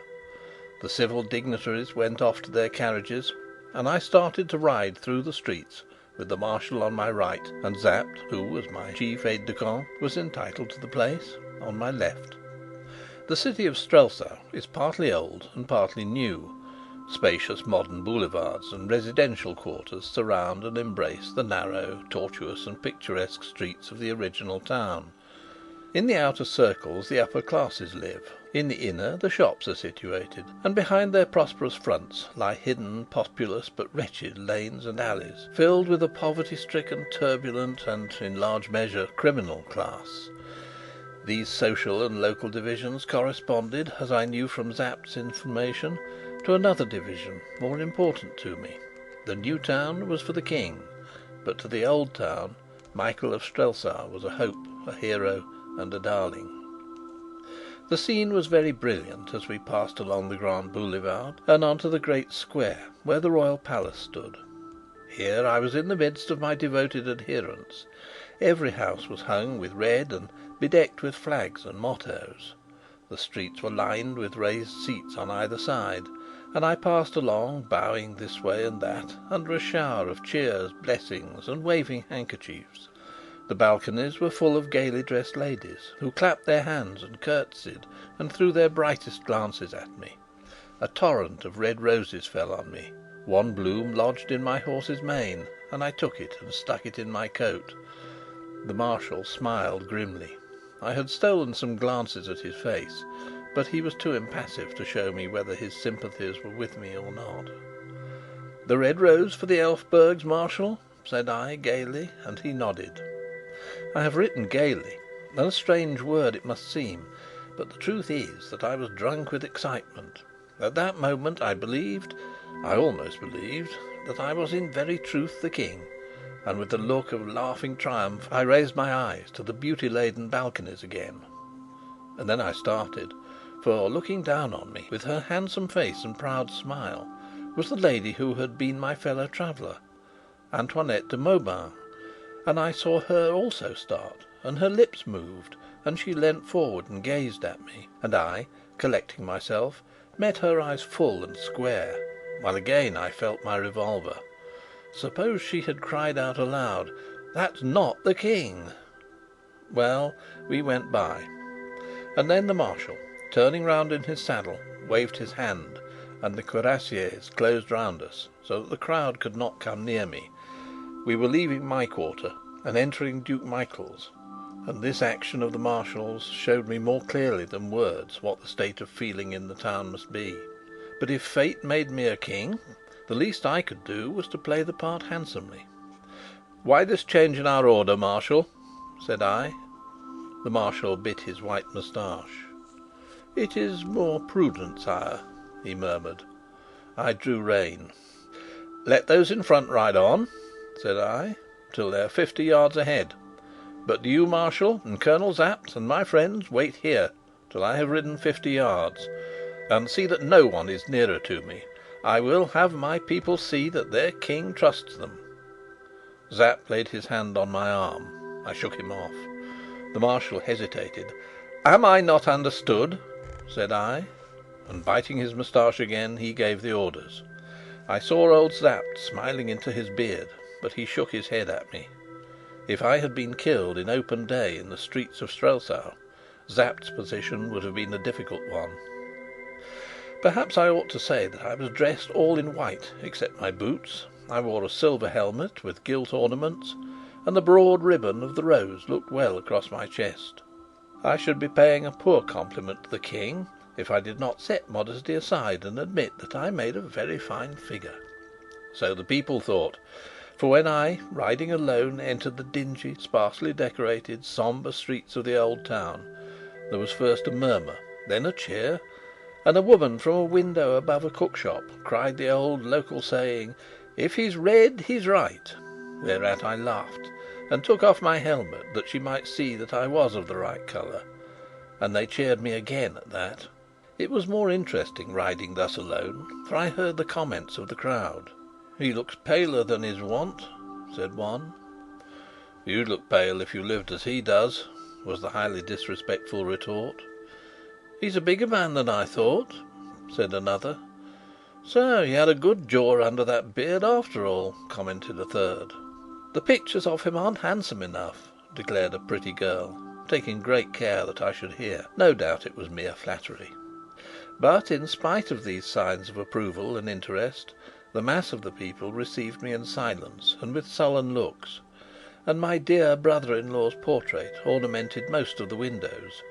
The civil dignitaries went off to their carriages, and I started to ride through the streets with the Marshal on my right, and Sapt, who, as my chief aide de camp, was entitled to the place, on my left. The city of Strelsau is partly old and partly new. Spacious modern boulevards and residential quarters surround and embrace the narrow, tortuous, and picturesque streets of the original town. In the outer circles the upper classes live; in the inner the shops are situated, and behind their prosperous fronts lie hidden, populous, but wretched lanes and alleys, filled with a poverty-stricken, turbulent, and, in large measure, criminal class. These social and local divisions corresponded, as I knew from Sapt's information, to another division more important to me. The new town was for the King, but to the old town Michael of Strelsau was a hope, a hero, and a darling. The scene was very brilliant as we passed along the Grand Boulevard and on to the great square where the royal palace stood. Here I was in the midst of my devoted adherents. Every house was hung with red and bedecked with flags and mottoes. The streets were lined with raised seats on either side, and I passed along, bowing this way and that, under a shower of cheers, blessings, and waving handkerchiefs. The balconies were full of gaily dressed ladies, who clapped their hands and curtsied and threw their brightest glances at me. A torrent of red roses fell on me. One bloom lodged in my horse's mane, and I took it and stuck it in my coat. The Marshal smiled grimly. I had stolen some glances at his face, but he was too impassive to show me whether his sympathies were with me or not. "The red rose for the Elphbergs, Marshal?" said I gaily, and he nodded. I have written gaily, and a strange word it must seem, but the truth is that I was drunk with excitement. At that moment I almost believed, that I was in very truth the King, and with a look of laughing triumph I raised my eyes to the beauty-laden balconies again. And then I started, for, looking down on me, with her handsome face and proud smile, was the lady who had been my fellow traveller, Antoinette de Mauban, and I saw her also start, and her lips moved, and she leant forward and gazed at me, and I, collecting myself, met her eyes full and square, while again I felt my revolver. Suppose she had cried out aloud, "That's not the King!" Well, we went by, and then the Marshal, turning round in his saddle, waved his hand, and the cuirassiers closed round us, so that the crowd could not come near me. We were leaving my quarter and entering Duke Michael's, and this action of the Marshal's showed me more clearly than words what the state of feeling in the town must be. But if fate made me a king, the least I could do was to play the part handsomely. "Why this change in our order, Marshal?" said I. The Marshal bit his white moustache. "It is more prudent, sire," he murmured. I drew rein. "Let those in front ride on," said I, "till they're 50 yards ahead. But do you, Marshal, and Colonel Sapt, and my friends, wait here till I have ridden 50 yards, and see that no one is nearer to me. I will have my people see that their King trusts them." Sapt laid his hand on my arm. I shook him off. The Marshal hesitated. "Am I not understood?" said I, and biting his moustache again, he gave the orders. I saw old Sapt smiling into his beard, but he shook his head at me. If I had been killed in open day in the streets of Strelsau, Sapt's position would have been a difficult one. Perhaps I ought to say that I was dressed all in white except my boots. I wore a silver helmet with gilt ornaments, and the broad ribbon of the rose looked well across my chest. I should be paying a poor compliment to the King if I did not set modesty aside and admit that I made a very fine figure. So the people thought, for when I, riding alone, entered the dingy, sparsely decorated, sombre streets of the old town, there was first a murmur, then a cheer, and a woman from a window above a cookshop cried the old local saying, "If he's red, he's right." Whereat I laughed, and took off my helmet that she might see that I was of the right colour, and they cheered me again at that. It was more interesting riding thus alone, for I heard the comments of the crowd. "He looks paler than his wont," said one. "You'd look pale if you lived as he does," was the highly disrespectful retort. "He's a bigger man than I thought," said another. "So he had a good jaw under that beard after all," commented a third. "The pictures of him aren't handsome enough," declared a pretty girl, taking great care that I should hear. No doubt it was mere flattery. But, in spite of these signs of approval and interest, the mass of the people received me in silence and with sullen looks, and my dear brother-in-law's portrait ornamented most of the windows,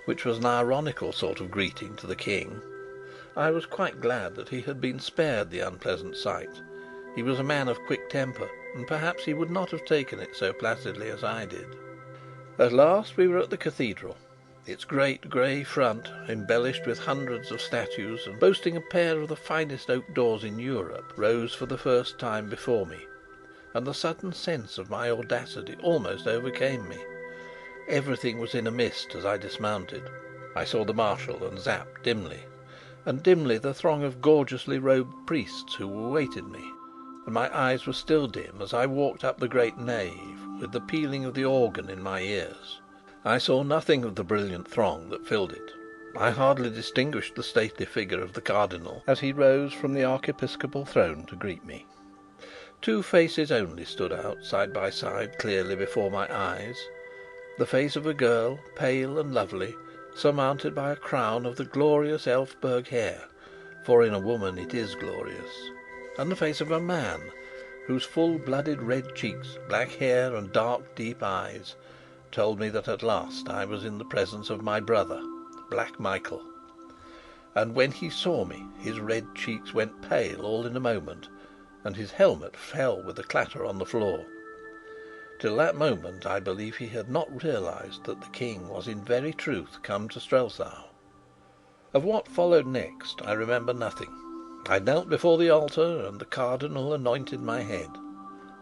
which was an ironical sort of greeting to the King. I was quite glad that he had been spared the unpleasant sight. He was a man of quick temper, and perhaps he would not have taken it so placidly as I did. At last we were at the cathedral. Its great grey front, embellished with hundreds of statues and boasting a pair of the finest oak doors in Europe, rose for the first time before me, and the sudden sense of my audacity almost overcame me. Everything was in a mist as I dismounted. I saw the Marshal and Sapt dimly, and dimly the throng of gorgeously robed priests who awaited me, and my eyes were still dim as I walked up the great nave, with the pealing of the organ in my ears. I saw nothing of the brilliant throng that filled it. I hardly distinguished the stately figure of the Cardinal as he rose from the archiepiscopal throne to greet me. Two faces only stood out side by side clearly before my eyes: the face of a girl, pale and lovely, surmounted by a crown of the glorious Elphberg hair, for in a woman it is glorious, and the face of a man, whose full-blooded red cheeks, black hair, and dark deep eyes told me that at last I was in the presence of my brother, Black Michael. And when he saw me, his red cheeks went pale all in a moment, and his helmet fell with a clatter on the floor. Till that moment I believe he had not realized that the King was in very truth come to Strelsau. Of what followed next I remember nothing. I knelt before the altar, and the Cardinal anointed my head.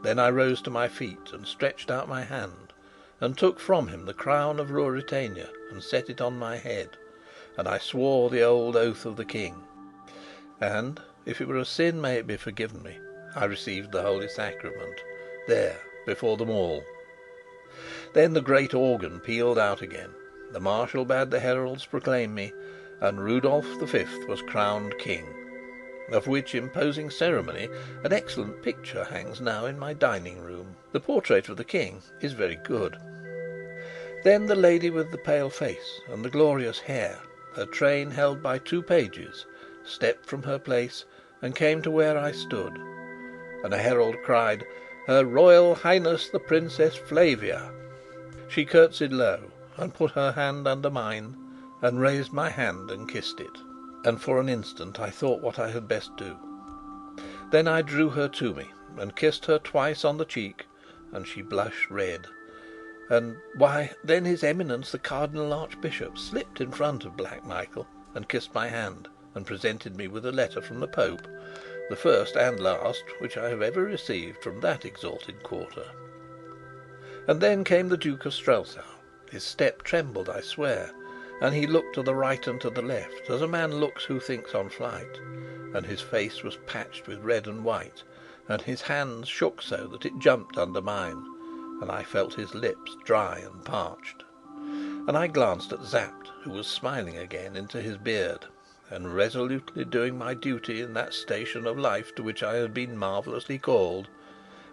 Then I rose to my feet and stretched out my hand, and took from him the crown of Ruritania and set it on my head, and I swore the old oath of the King. And, if it were a sin, may it be forgiven me, I received the Holy Sacrament, there before them all. Then the great organ pealed out again, the Marshal bade the heralds proclaim me, and Rudolf V was crowned King, of which imposing ceremony an excellent picture hangs now in my dining room. The portrait of the King is very good. Then the lady with the pale face and the glorious hair, her train held by two pages, stepped from her place and came to where I stood, and a herald cried, "Her Royal Highness the Princess Flavia." She curtsied low and put her hand under mine, and raised my hand and kissed it, and for an instant I thought what I had best do. Then I drew her to me and kissed her twice on the cheek, and she blushed red. And why, then His Eminence the Cardinal Archbishop slipped in front of Black Michael and kissed my hand, and presented me with a letter from the Pope, the first and last which I have ever received from that exalted quarter. And then came the Duke of Strelsau. His step trembled, I swear, and he looked to the right and to the left, as a man looks who thinks on flight, and his face was patched with red and white, and his hands shook so that it jumped under mine, and I felt his lips dry and parched. And I glanced at Sapt, who was smiling again into his beard, and resolutely doing my duty in that station of life to which I had been marvellously called,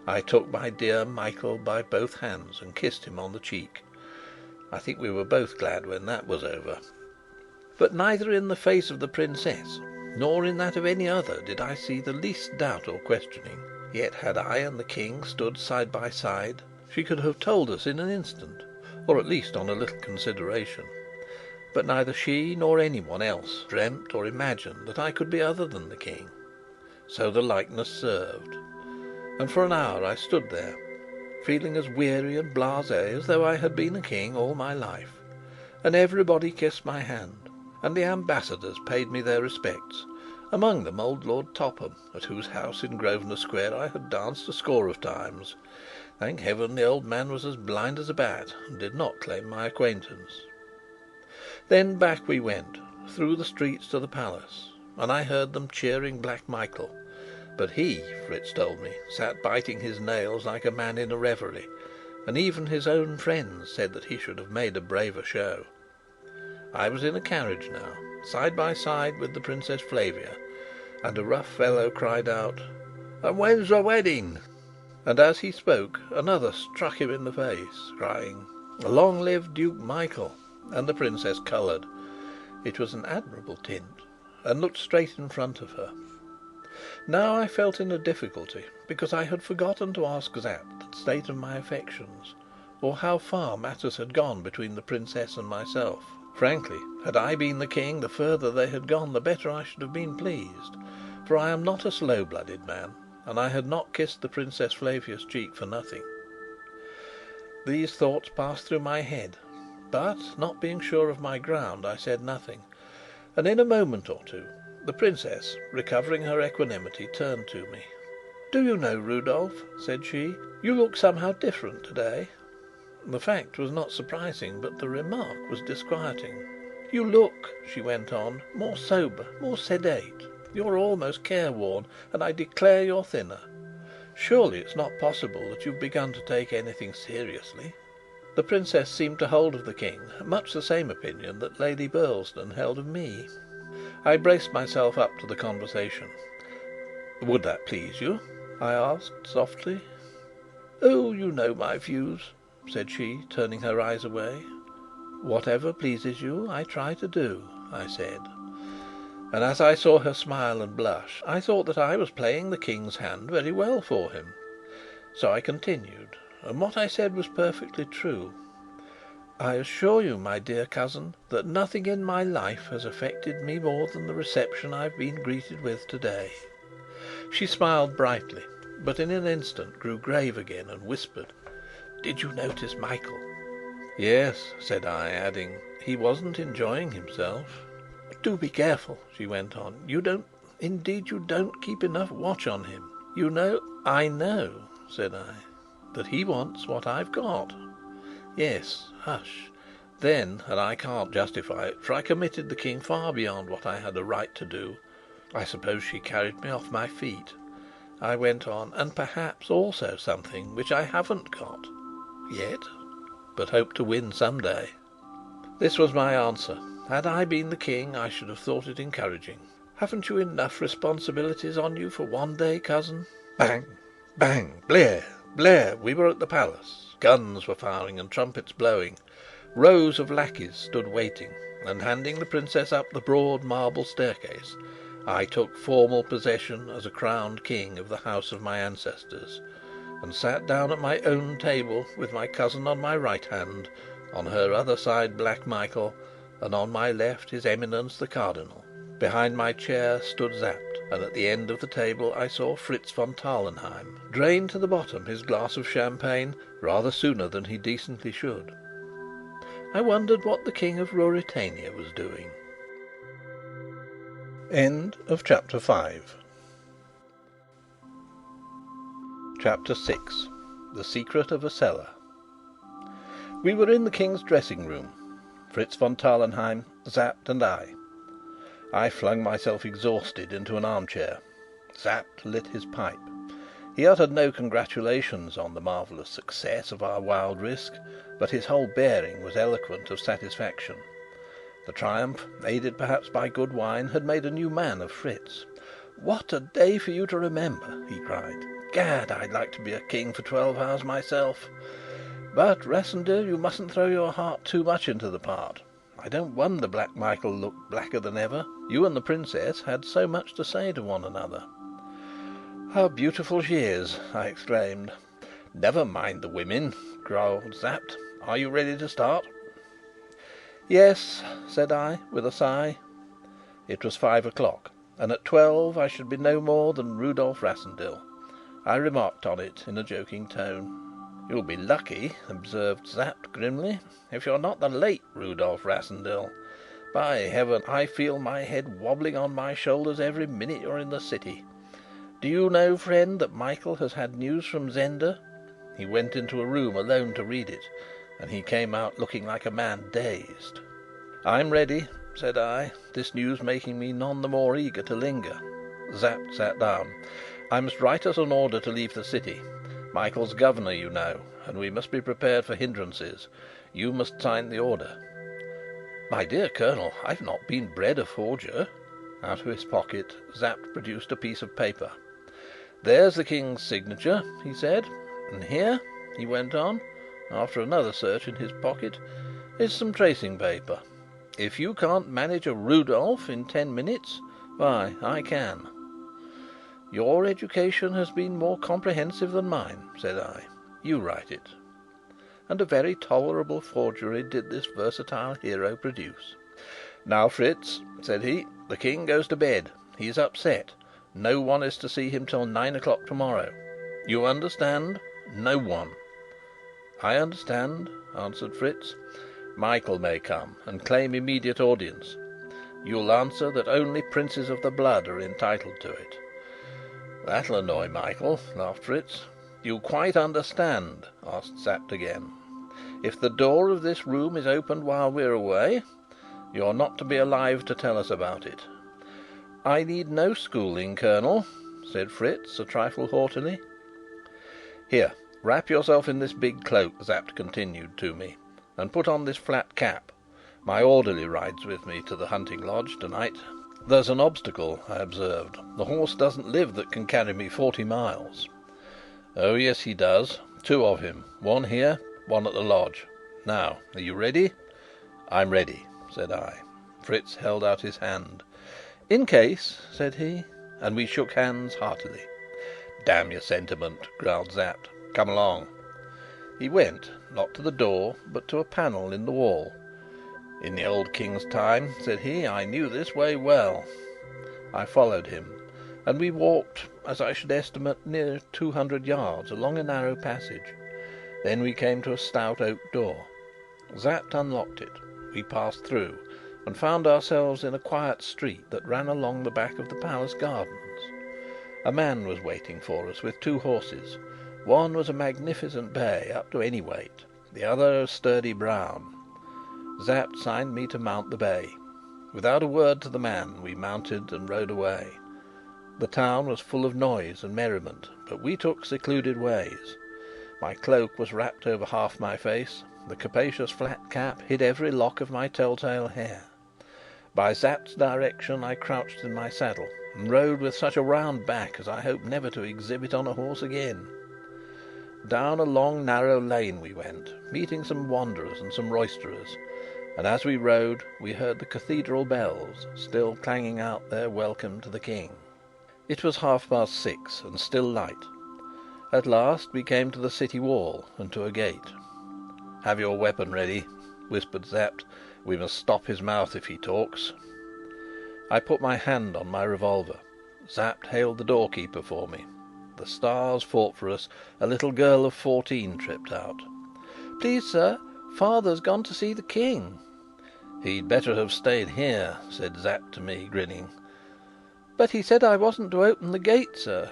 I took my dear Michael by both hands and kissed him on the cheek. I think we were both glad when that was over. But neither in the face of the princess nor in that of any other did I see the least doubt or questioning. Yet had I and the King stood side by side, she could have told us in an instant, or at least on a little consideration. But neither she nor anyone else dreamt or imagined that I could be other than the King. So the likeness served, and for an hour I stood there, feeling as weary and blasé as though I had been a king all my life. And everybody kissed my hand, and the ambassadors paid me their respects, among them old Lord Topham, at whose house in Grosvenor Square I had danced a score of times. Thank heaven the old man was as blind as a bat, and did not claim my acquaintance. Then back we went, through the streets to the palace, and I heard them cheering Black Michael. But he, Fritz told me, sat biting his nails like a man in a reverie, and even his own friends said that he should have made a braver show. I was in a carriage now, side by side with the Princess Flavia, and a rough fellow cried out, "And when's the wedding?" And as he spoke, another struck him in the face, crying, "Long live Duke Michael!" And the princess coloured. It was an admirable tint, and looked straight in front of her. Now I felt in a difficulty, because I had forgotten to ask Sapt the state of my affections, or how far matters had gone between the princess and myself. Frankly, had I been the king, the further they had gone, the better I should have been pleased, for I am not a slow-blooded man, and I had not kissed the Princess Flavia's cheek for nothing. These thoughts passed through my head, But, not being sure of my ground, I said nothing, and in a moment or two the princess, recovering her equanimity, turned to me. "Do you know, Rudolf," said she, "you look somehow different today?" The fact was not surprising, but the remark was disquieting. "You look," she went on, "more sober, more sedate. You're almost careworn, and I declare you're thinner. Surely it's not possible that you've begun to take anything seriously?" The princess seemed to hold of the king much the same opinion that Lady Burlesdon held of me. I braced myself up to the conversation. "Would that please you?" I asked softly. "Oh, you know my views," said she, turning her eyes away. "Whatever pleases you, I try to do," I said. And as I saw her smile and blush, I thought that I was playing the king's hand very well for him. So I continued, and what I said was perfectly true. "I assure you, my dear cousin, that nothing in my life has affected me more than the reception I've been greeted with today." She smiled brightly, but in an instant grew grave again and whispered, "Did you notice Michael?" "Yes," said I, adding, "he wasn't enjoying himself." "Do be careful," she went on. Indeed you don't keep enough watch on him. You know—" "I know," said I, "that he wants what I've got." "Yes, hush. Then, and I can't justify it, for I committed the King far beyond what I had a right to do, I suppose she carried me off my feet," I went on, "and perhaps also something which I haven't got yet, but hope to win some day." This was my answer. Had I been the King, I should have thought it encouraging. "Haven't you enough responsibilities on you for one day, cousin?" Bang! Bang! Blair! Blair! We were at the palace. Guns were firing and trumpets blowing. Rows of lackeys stood waiting, and handing the princess up the broad marble staircase, I took formal possession as a crowned king of the house of my ancestors, and sat down at my own table with my cousin on my right hand, on her other side Black Michael, and on my left his Eminence the Cardinal. Behind my chair stood Sapt, and at the end of the table I saw Fritz von Tarlenheim drain to the bottom his glass of champagne rather sooner than he decently should. I wondered what the King of Ruritania was doing. Chapter 6. The Secret of a Cellar. We were in the King's dressing room, Fritz von Tarlenheim, Sapt, and I. I flung myself exhausted into an armchair. Sapt lit his pipe. He uttered no congratulations on the marvellous success of our wild risk, but his whole bearing was eloquent of satisfaction. The triumph, aided perhaps by good wine, had made a new man of Fritz. "What a day for you to remember!" he cried. "Gad, I'd like to be a king for 12 hours myself. But, Rassendyll, you mustn't throw your heart too much into the part. I don't wonder Black Michael looked blacker than ever. You and the princess had so much to say to one another." "How beautiful she is!" I exclaimed. "Never mind the women," growled Sapt. "Are you ready to start?" "Yes," said I, with a sigh. It was 5 o'clock, and at 12 I should be no more than Rudolf Rassendyll. I remarked on it in a joking tone. "You'll be lucky," observed Sapt grimly, "if you're not the late Rudolf Rassendyll. By Heaven, I feel my head wobbling on my shoulders every minute you're in the city. Do you know, friend, that Michael has had news from Zenda? He went into a room alone to read it, and he came out looking like a man dazed." "I'm ready," said I, this news making me none the more eager to linger. Sapt sat down. "I must write us an order to leave the city. Michael's governor, you know, and we must be prepared for hindrances. You must sign the order." "My dear Colonel, I've not been bred a forger." Out of his pocket Sapt produced a piece of paper. "There's the King's signature," he said. "And here," he went on, after another search in his pocket, "is some tracing paper. If you can't manage a Rudolf in 10 minutes, why, I can." "Your education has been more comprehensive than mine," said I. "You write it." And a very tolerable forgery did this versatile hero produce. "Now, Fritz," said he, "the King goes to bed. He's upset. No one is to see him till 9 o'clock tomorrow. You understand? No one." "I understand," answered Fritz. Michael may come and claim immediate audience. You'll answer that only princes of the blood are entitled to it." "That'll annoy Michael," laughed Fritz. "You quite understand?" asked Sapt again. "If the door of this room is opened while we're away, you're not to be alive to tell us about it." "I need no schooling, Colonel," said Fritz, a trifle haughtily. "Here, wrap yourself in this big cloak," Sapt continued to me, "and put on this flat cap. My orderly rides with me to the hunting lodge tonight." "There's an obstacle," I observed. "The horse doesn't live that can carry me 40 miles." "Oh, yes, he does. 2 of him. One here, one at the lodge. Now, are you ready?" "I'm ready," said I. Fritz held out his hand. "In case," said he, and we shook hands heartily. "Damn your sentiment!" growled Sapt. "Come along." He went, not to the door, but to a panel in the wall. "In the old King's time," said he, "I knew this way well." I followed him, and we walked, as I should estimate, near 200 yards along a narrow passage. Then we came to a stout oak door. Sapt unlocked it. We passed through, and found ourselves in a quiet street that ran along the back of the palace gardens. A man was waiting for us with 2 horses. One was a magnificent bay, up to any weight; the other a sturdy brown. Sapt signed me to mount the bay. Without a word to the man, we mounted and rode away. The town was full of noise and merriment, but we took secluded ways. My cloak was wrapped over half my face; the capacious flat cap hid every lock of my telltale hair. By Sapt's direction, I crouched in my saddle and rode with such a round back as I hope never to exhibit on a horse again. Down a long narrow lane we went, meeting some wanderers and some roisterers, and as we rode we heard the cathedral bells still clanging out their welcome to the King. It was 6:30 and still light. At last we came to the city wall and to a gate. "Have your weapon ready," whispered Sapt. "We must stop his mouth if he talks." I put my hand on my revolver. Sapt hailed the doorkeeper for me. The stars fought for us. A little girl of 14 tripped out. "Please, sir, father's gone to see the King." "He'd better have stayed here," said Sapt to me, grinning. "But he said I wasn't to open the gate, sir."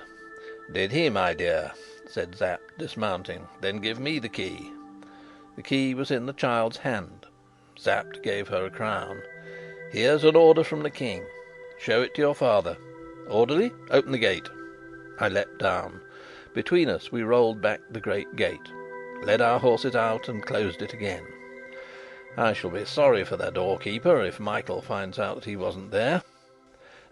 "Did he, my dear?" said Sapt, dismounting. "Then give me the key." The key was in the child's hand. Sapt gave her a crown. "Here's an order from the King. Show it to your father. Orderly, open the gate." I leapt down. Between us we rolled back the great gate, led our horses out, and closed it again. I shall be sorry for the doorkeeper if Michael finds out that he wasn't there.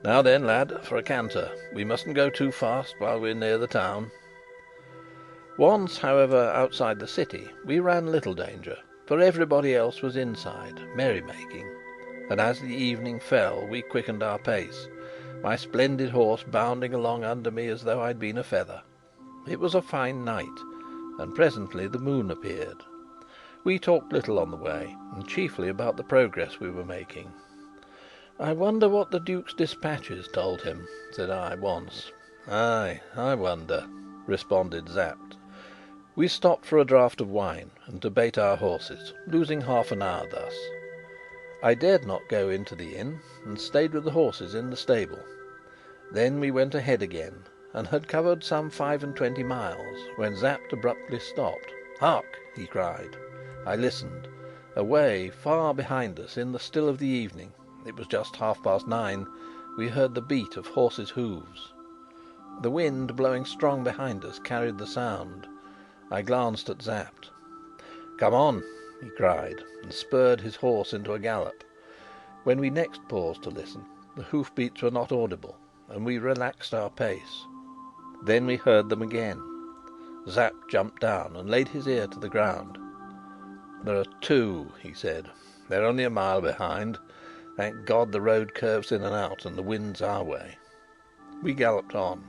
Now then, lad, for a canter. We mustn't go too fast while we're near the town. Once, however, outside the city, we ran little danger, for everybody else was inside, merry-making; and as the evening fell, we quickened our pace, my splendid horse bounding along under me as though I'd been a feather. It was a fine night, and presently the moon appeared. We talked little on the way, and chiefly about the progress we were making. "I wonder what the Duke's dispatches told him," said I once. "Ay, I wonder," responded Sapt. We stopped for a draught of wine and to bait our horses, losing half an hour thus. I dared not go into the inn, and stayed with the horses in the stable. Then we went ahead again, and had covered some 25 miles, when Sapt abruptly stopped. "Hark!" he cried. I listened. Away, far behind us, in the still of the evening (it was just 9:30), we heard the beat of horses' hoofs. The wind, blowing strong behind us, carried the sound. I glanced at Sapt. "Come on!" he cried, and spurred his horse into a gallop. When we next paused to listen, the hoof beats were not audible, and we relaxed our pace. Then we heard them again. Sapt jumped down and laid his ear to the ground. "There are 2," he said. "They're only a mile behind. Thank God the road curves in and out, and the wind's our way." We galloped on.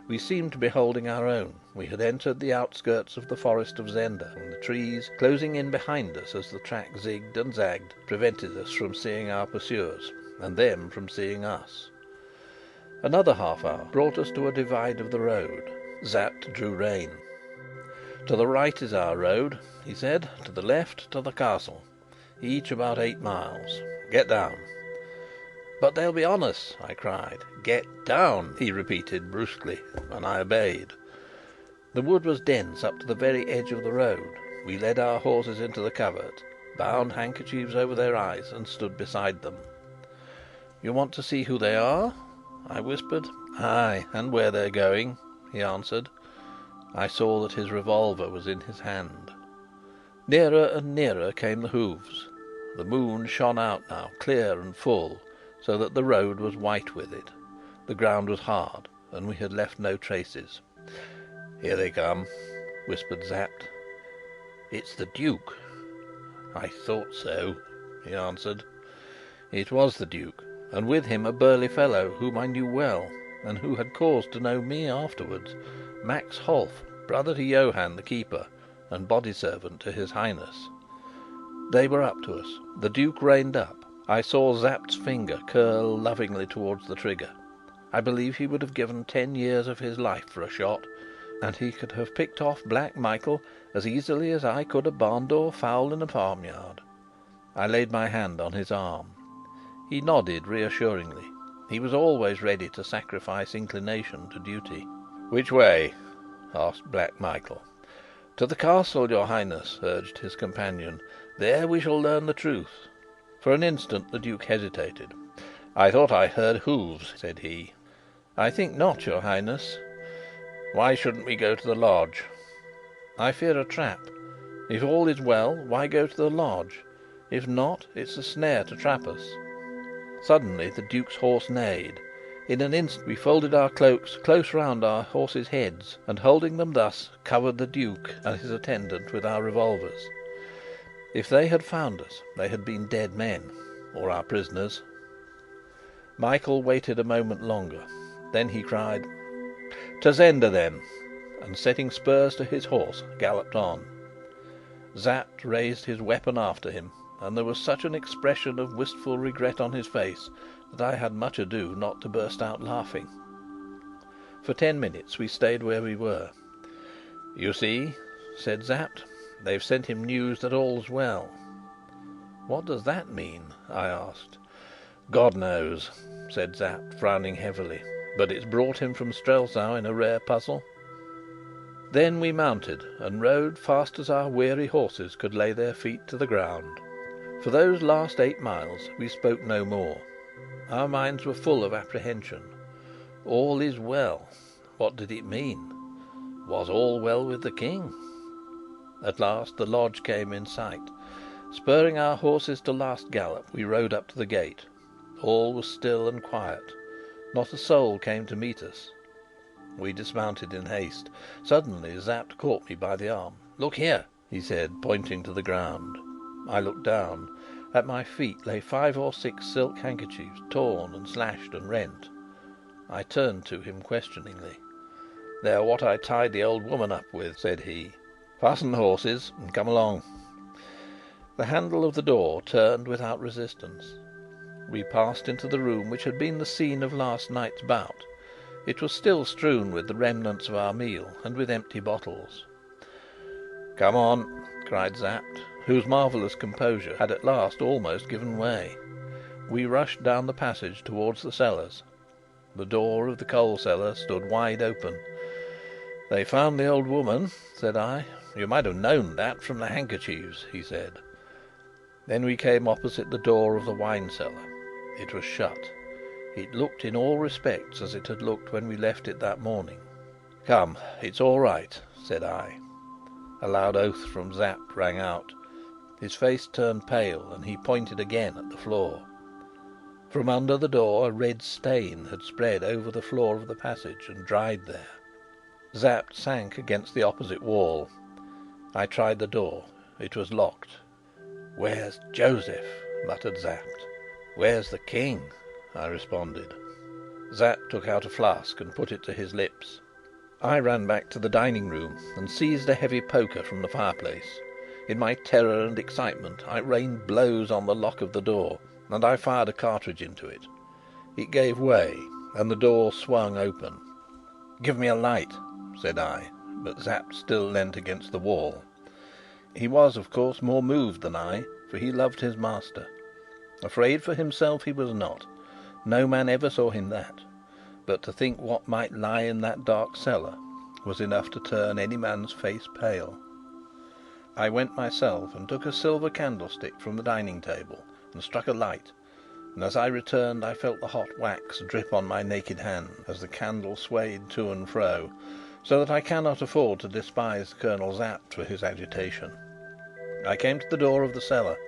We seemed to be holding our own. We had entered the outskirts of the forest of Zenda, and the trees, closing in behind us as the track zigged and zagged, prevented us from seeing our pursuers, and them from seeing us. Another half hour brought us to a divide of the road. Sapt drew rein. "To the right is our road," he said. "To the left, to the castle." each about 8 miles. Get down." "But they'll be on us," I cried. "Get down," he repeated brusquely, and I obeyed. The wood was dense up to the very edge of the road. We led our horses into the covert, bound handkerchiefs over their eyes, and stood beside them. "You want to see who they are?" I whispered. "Ay, and where they're going," he answered. I saw that his revolver was in his hand. Nearer and nearer came the hoofs. The moon shone out now, clear and full, so that the road was white with it. The ground was hard, and we had left no traces. "Here they come," whispered Sapt. "It's the Duke." "I thought so," he answered. It was the Duke, and with him a burly fellow whom I knew well, and who had cause to know me afterwards, Max Holf, brother to Johann the keeper, and body servant to his Highness. They were up to us. The Duke reined up. I saw Sapt's finger curl lovingly towards the trigger. I believe he would have given 10 years of his life for a shot, and he could have picked off Black Michael as easily as I could a barn door fowl in a farmyard. I laid my hand on his arm. He nodded reassuringly. He was always ready to sacrifice inclination to duty. "Which way?" asked Black Michael. "To the castle, your Highness," urged his companion. "There we shall learn the truth." For an instant the Duke hesitated. "I thought I heard hoofs," said he. "I think not, your Highness." "Why shouldn't we go to the lodge?" "I fear a trap. If all is well, why go to the lodge? If not, it's a snare to trap us." Suddenly the Duke's horse neighed. In an instant we folded our cloaks close round our horses' heads, and holding them thus, covered the Duke and his attendant with our revolvers. If they had found us, they had been dead men, or our prisoners. Michael waited a moment longer. Then he cried, "To Zenda, then!" and setting spurs to his horse, galloped on. Sapt raised his weapon after him, and there was such an expression of wistful regret on his face that I had much ado not to burst out laughing. For 10 minutes we stayed where we were. "You see," said Sapt, "they've sent him news that all's well." "What does that mean?" I asked. "God knows," said Sapt, frowning heavily. "But it's brought him from Strelsau in a rare puzzle." Then we mounted and rode fast as our weary horses could lay their feet to the ground. For those last 8 miles we spoke no more. Our minds were full of apprehension. All is well. What did it mean? Was all well with the King? At last the lodge came in sight. Spurring our horses to last gallop, we rode up to the gate. All was still and quiet. Not a soul came to meet us. We dismounted in haste. Suddenly Sapt caught me by the arm. "Look here," he said, pointing to the ground. I looked down. At my feet lay 5 or 6 silk handkerchiefs, torn and slashed and rent. I turned to him questioningly. "They are what I tied the old woman up with," said he. "Fasten the horses and come along." The handle of the door turned without resistance. We passed into the room which had been the scene of last night's bout. It was still strewn with the remnants of our meal and with empty bottles. "Come on!" cried Sapt, whose marvellous composure had at last almost given way. We rushed down the passage towards the cellars. The door of the coal cellar stood wide open. "They found the old woman," said I. "You might have known that from the handkerchiefs," he said. Then we came opposite the door of the wine cellar. It was shut. It looked in all respects as it had looked when we left it that morning. "Come, it's all right," said I. A loud oath from Sapt rang out. His face turned pale, and he pointed again at the floor. From under the door a red stain had spread over the floor of the passage and dried there. Sapt sank against the opposite wall. I tried the door. It was locked. "Where's Joseph?" muttered Sapt. "Where's the King?" I responded. Sapt took out a flask and put it to his lips. I ran back to the dining room and seized a heavy poker from the fireplace. In my terror and excitement, I rained blows on the lock of the door, and I fired a cartridge into it. It gave way, and the door swung open. "Give me a light," said I, but Sapt still leant against the wall. He was, of course, more moved than I, for he loved his master. Afraid for himself he was not, no man ever saw him that, but to think what might lie in that dark cellar was enough to turn any man's face pale. I went myself and took a silver candlestick from the dining table and struck a light, and as I returned I felt the hot wax drip on my naked hand as the candle swayed to and fro, so that I cannot afford to despise Colonel Sapt for his agitation. I came to the door of the cellar.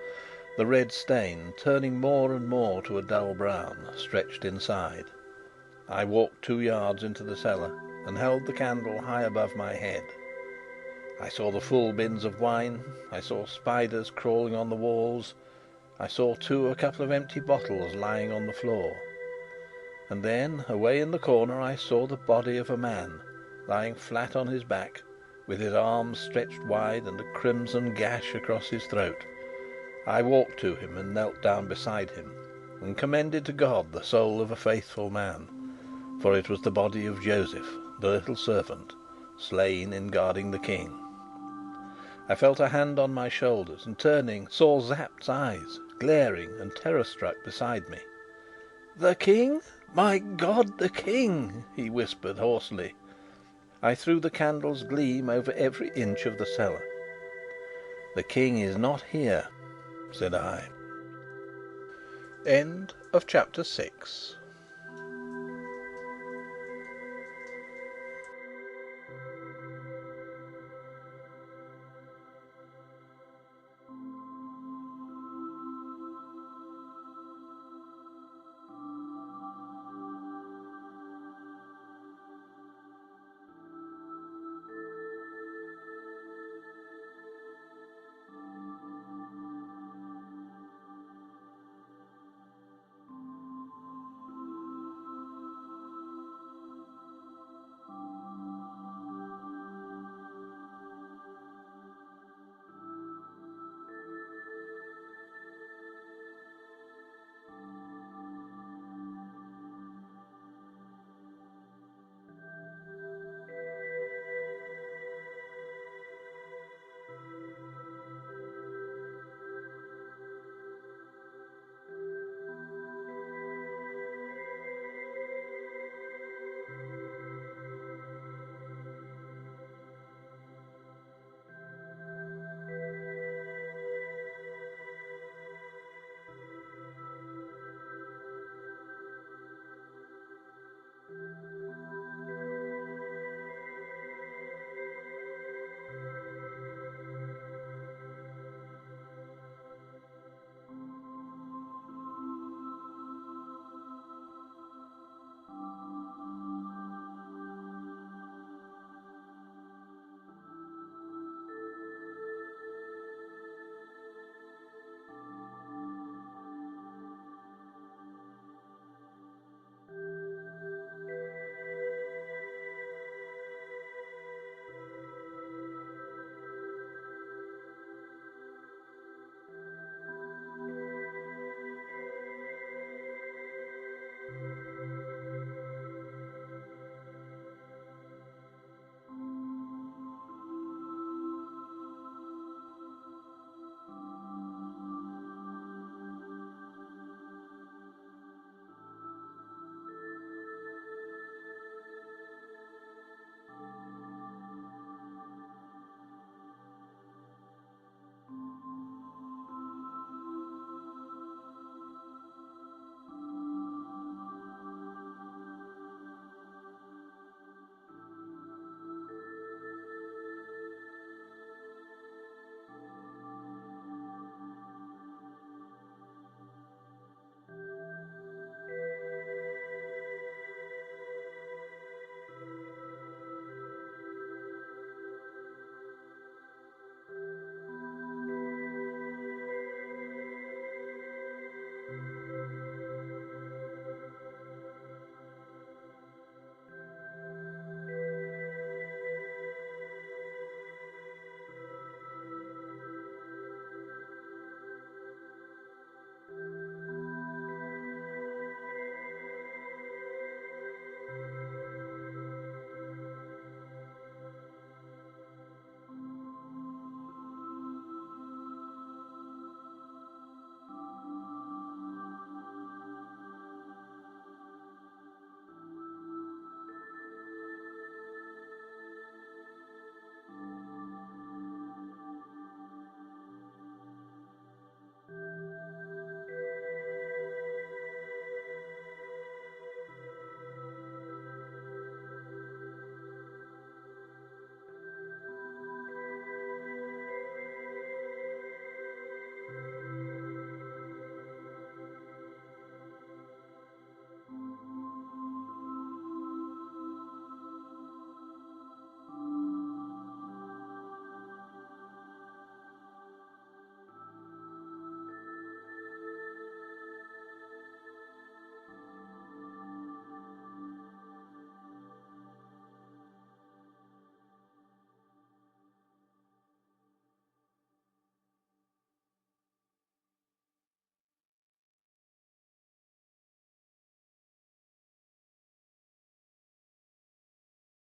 The red stain, turning more and more to a dull brown, stretched inside. I walked 2 yards into the cellar and held the candle high above my head. I saw the full bins of wine. I saw spiders crawling on the walls. I saw, too, a couple of empty bottles lying on the floor. And then, away in the corner, I saw the body of a man, lying flat on his back, with his arms stretched wide and a crimson gash across his throat. I walked to him and knelt down beside him, and commended to God the soul of a faithful man, for it was the body of Joseph, the little servant, slain in guarding the King. I felt a hand on my shoulders, and turning, saw Sapt's eyes, glaring and terror-struck, beside me. "The King? My God, the King!" he whispered hoarsely. I threw the candle's gleam over every inch of the cellar. "The King is not here," said I. Chapter 6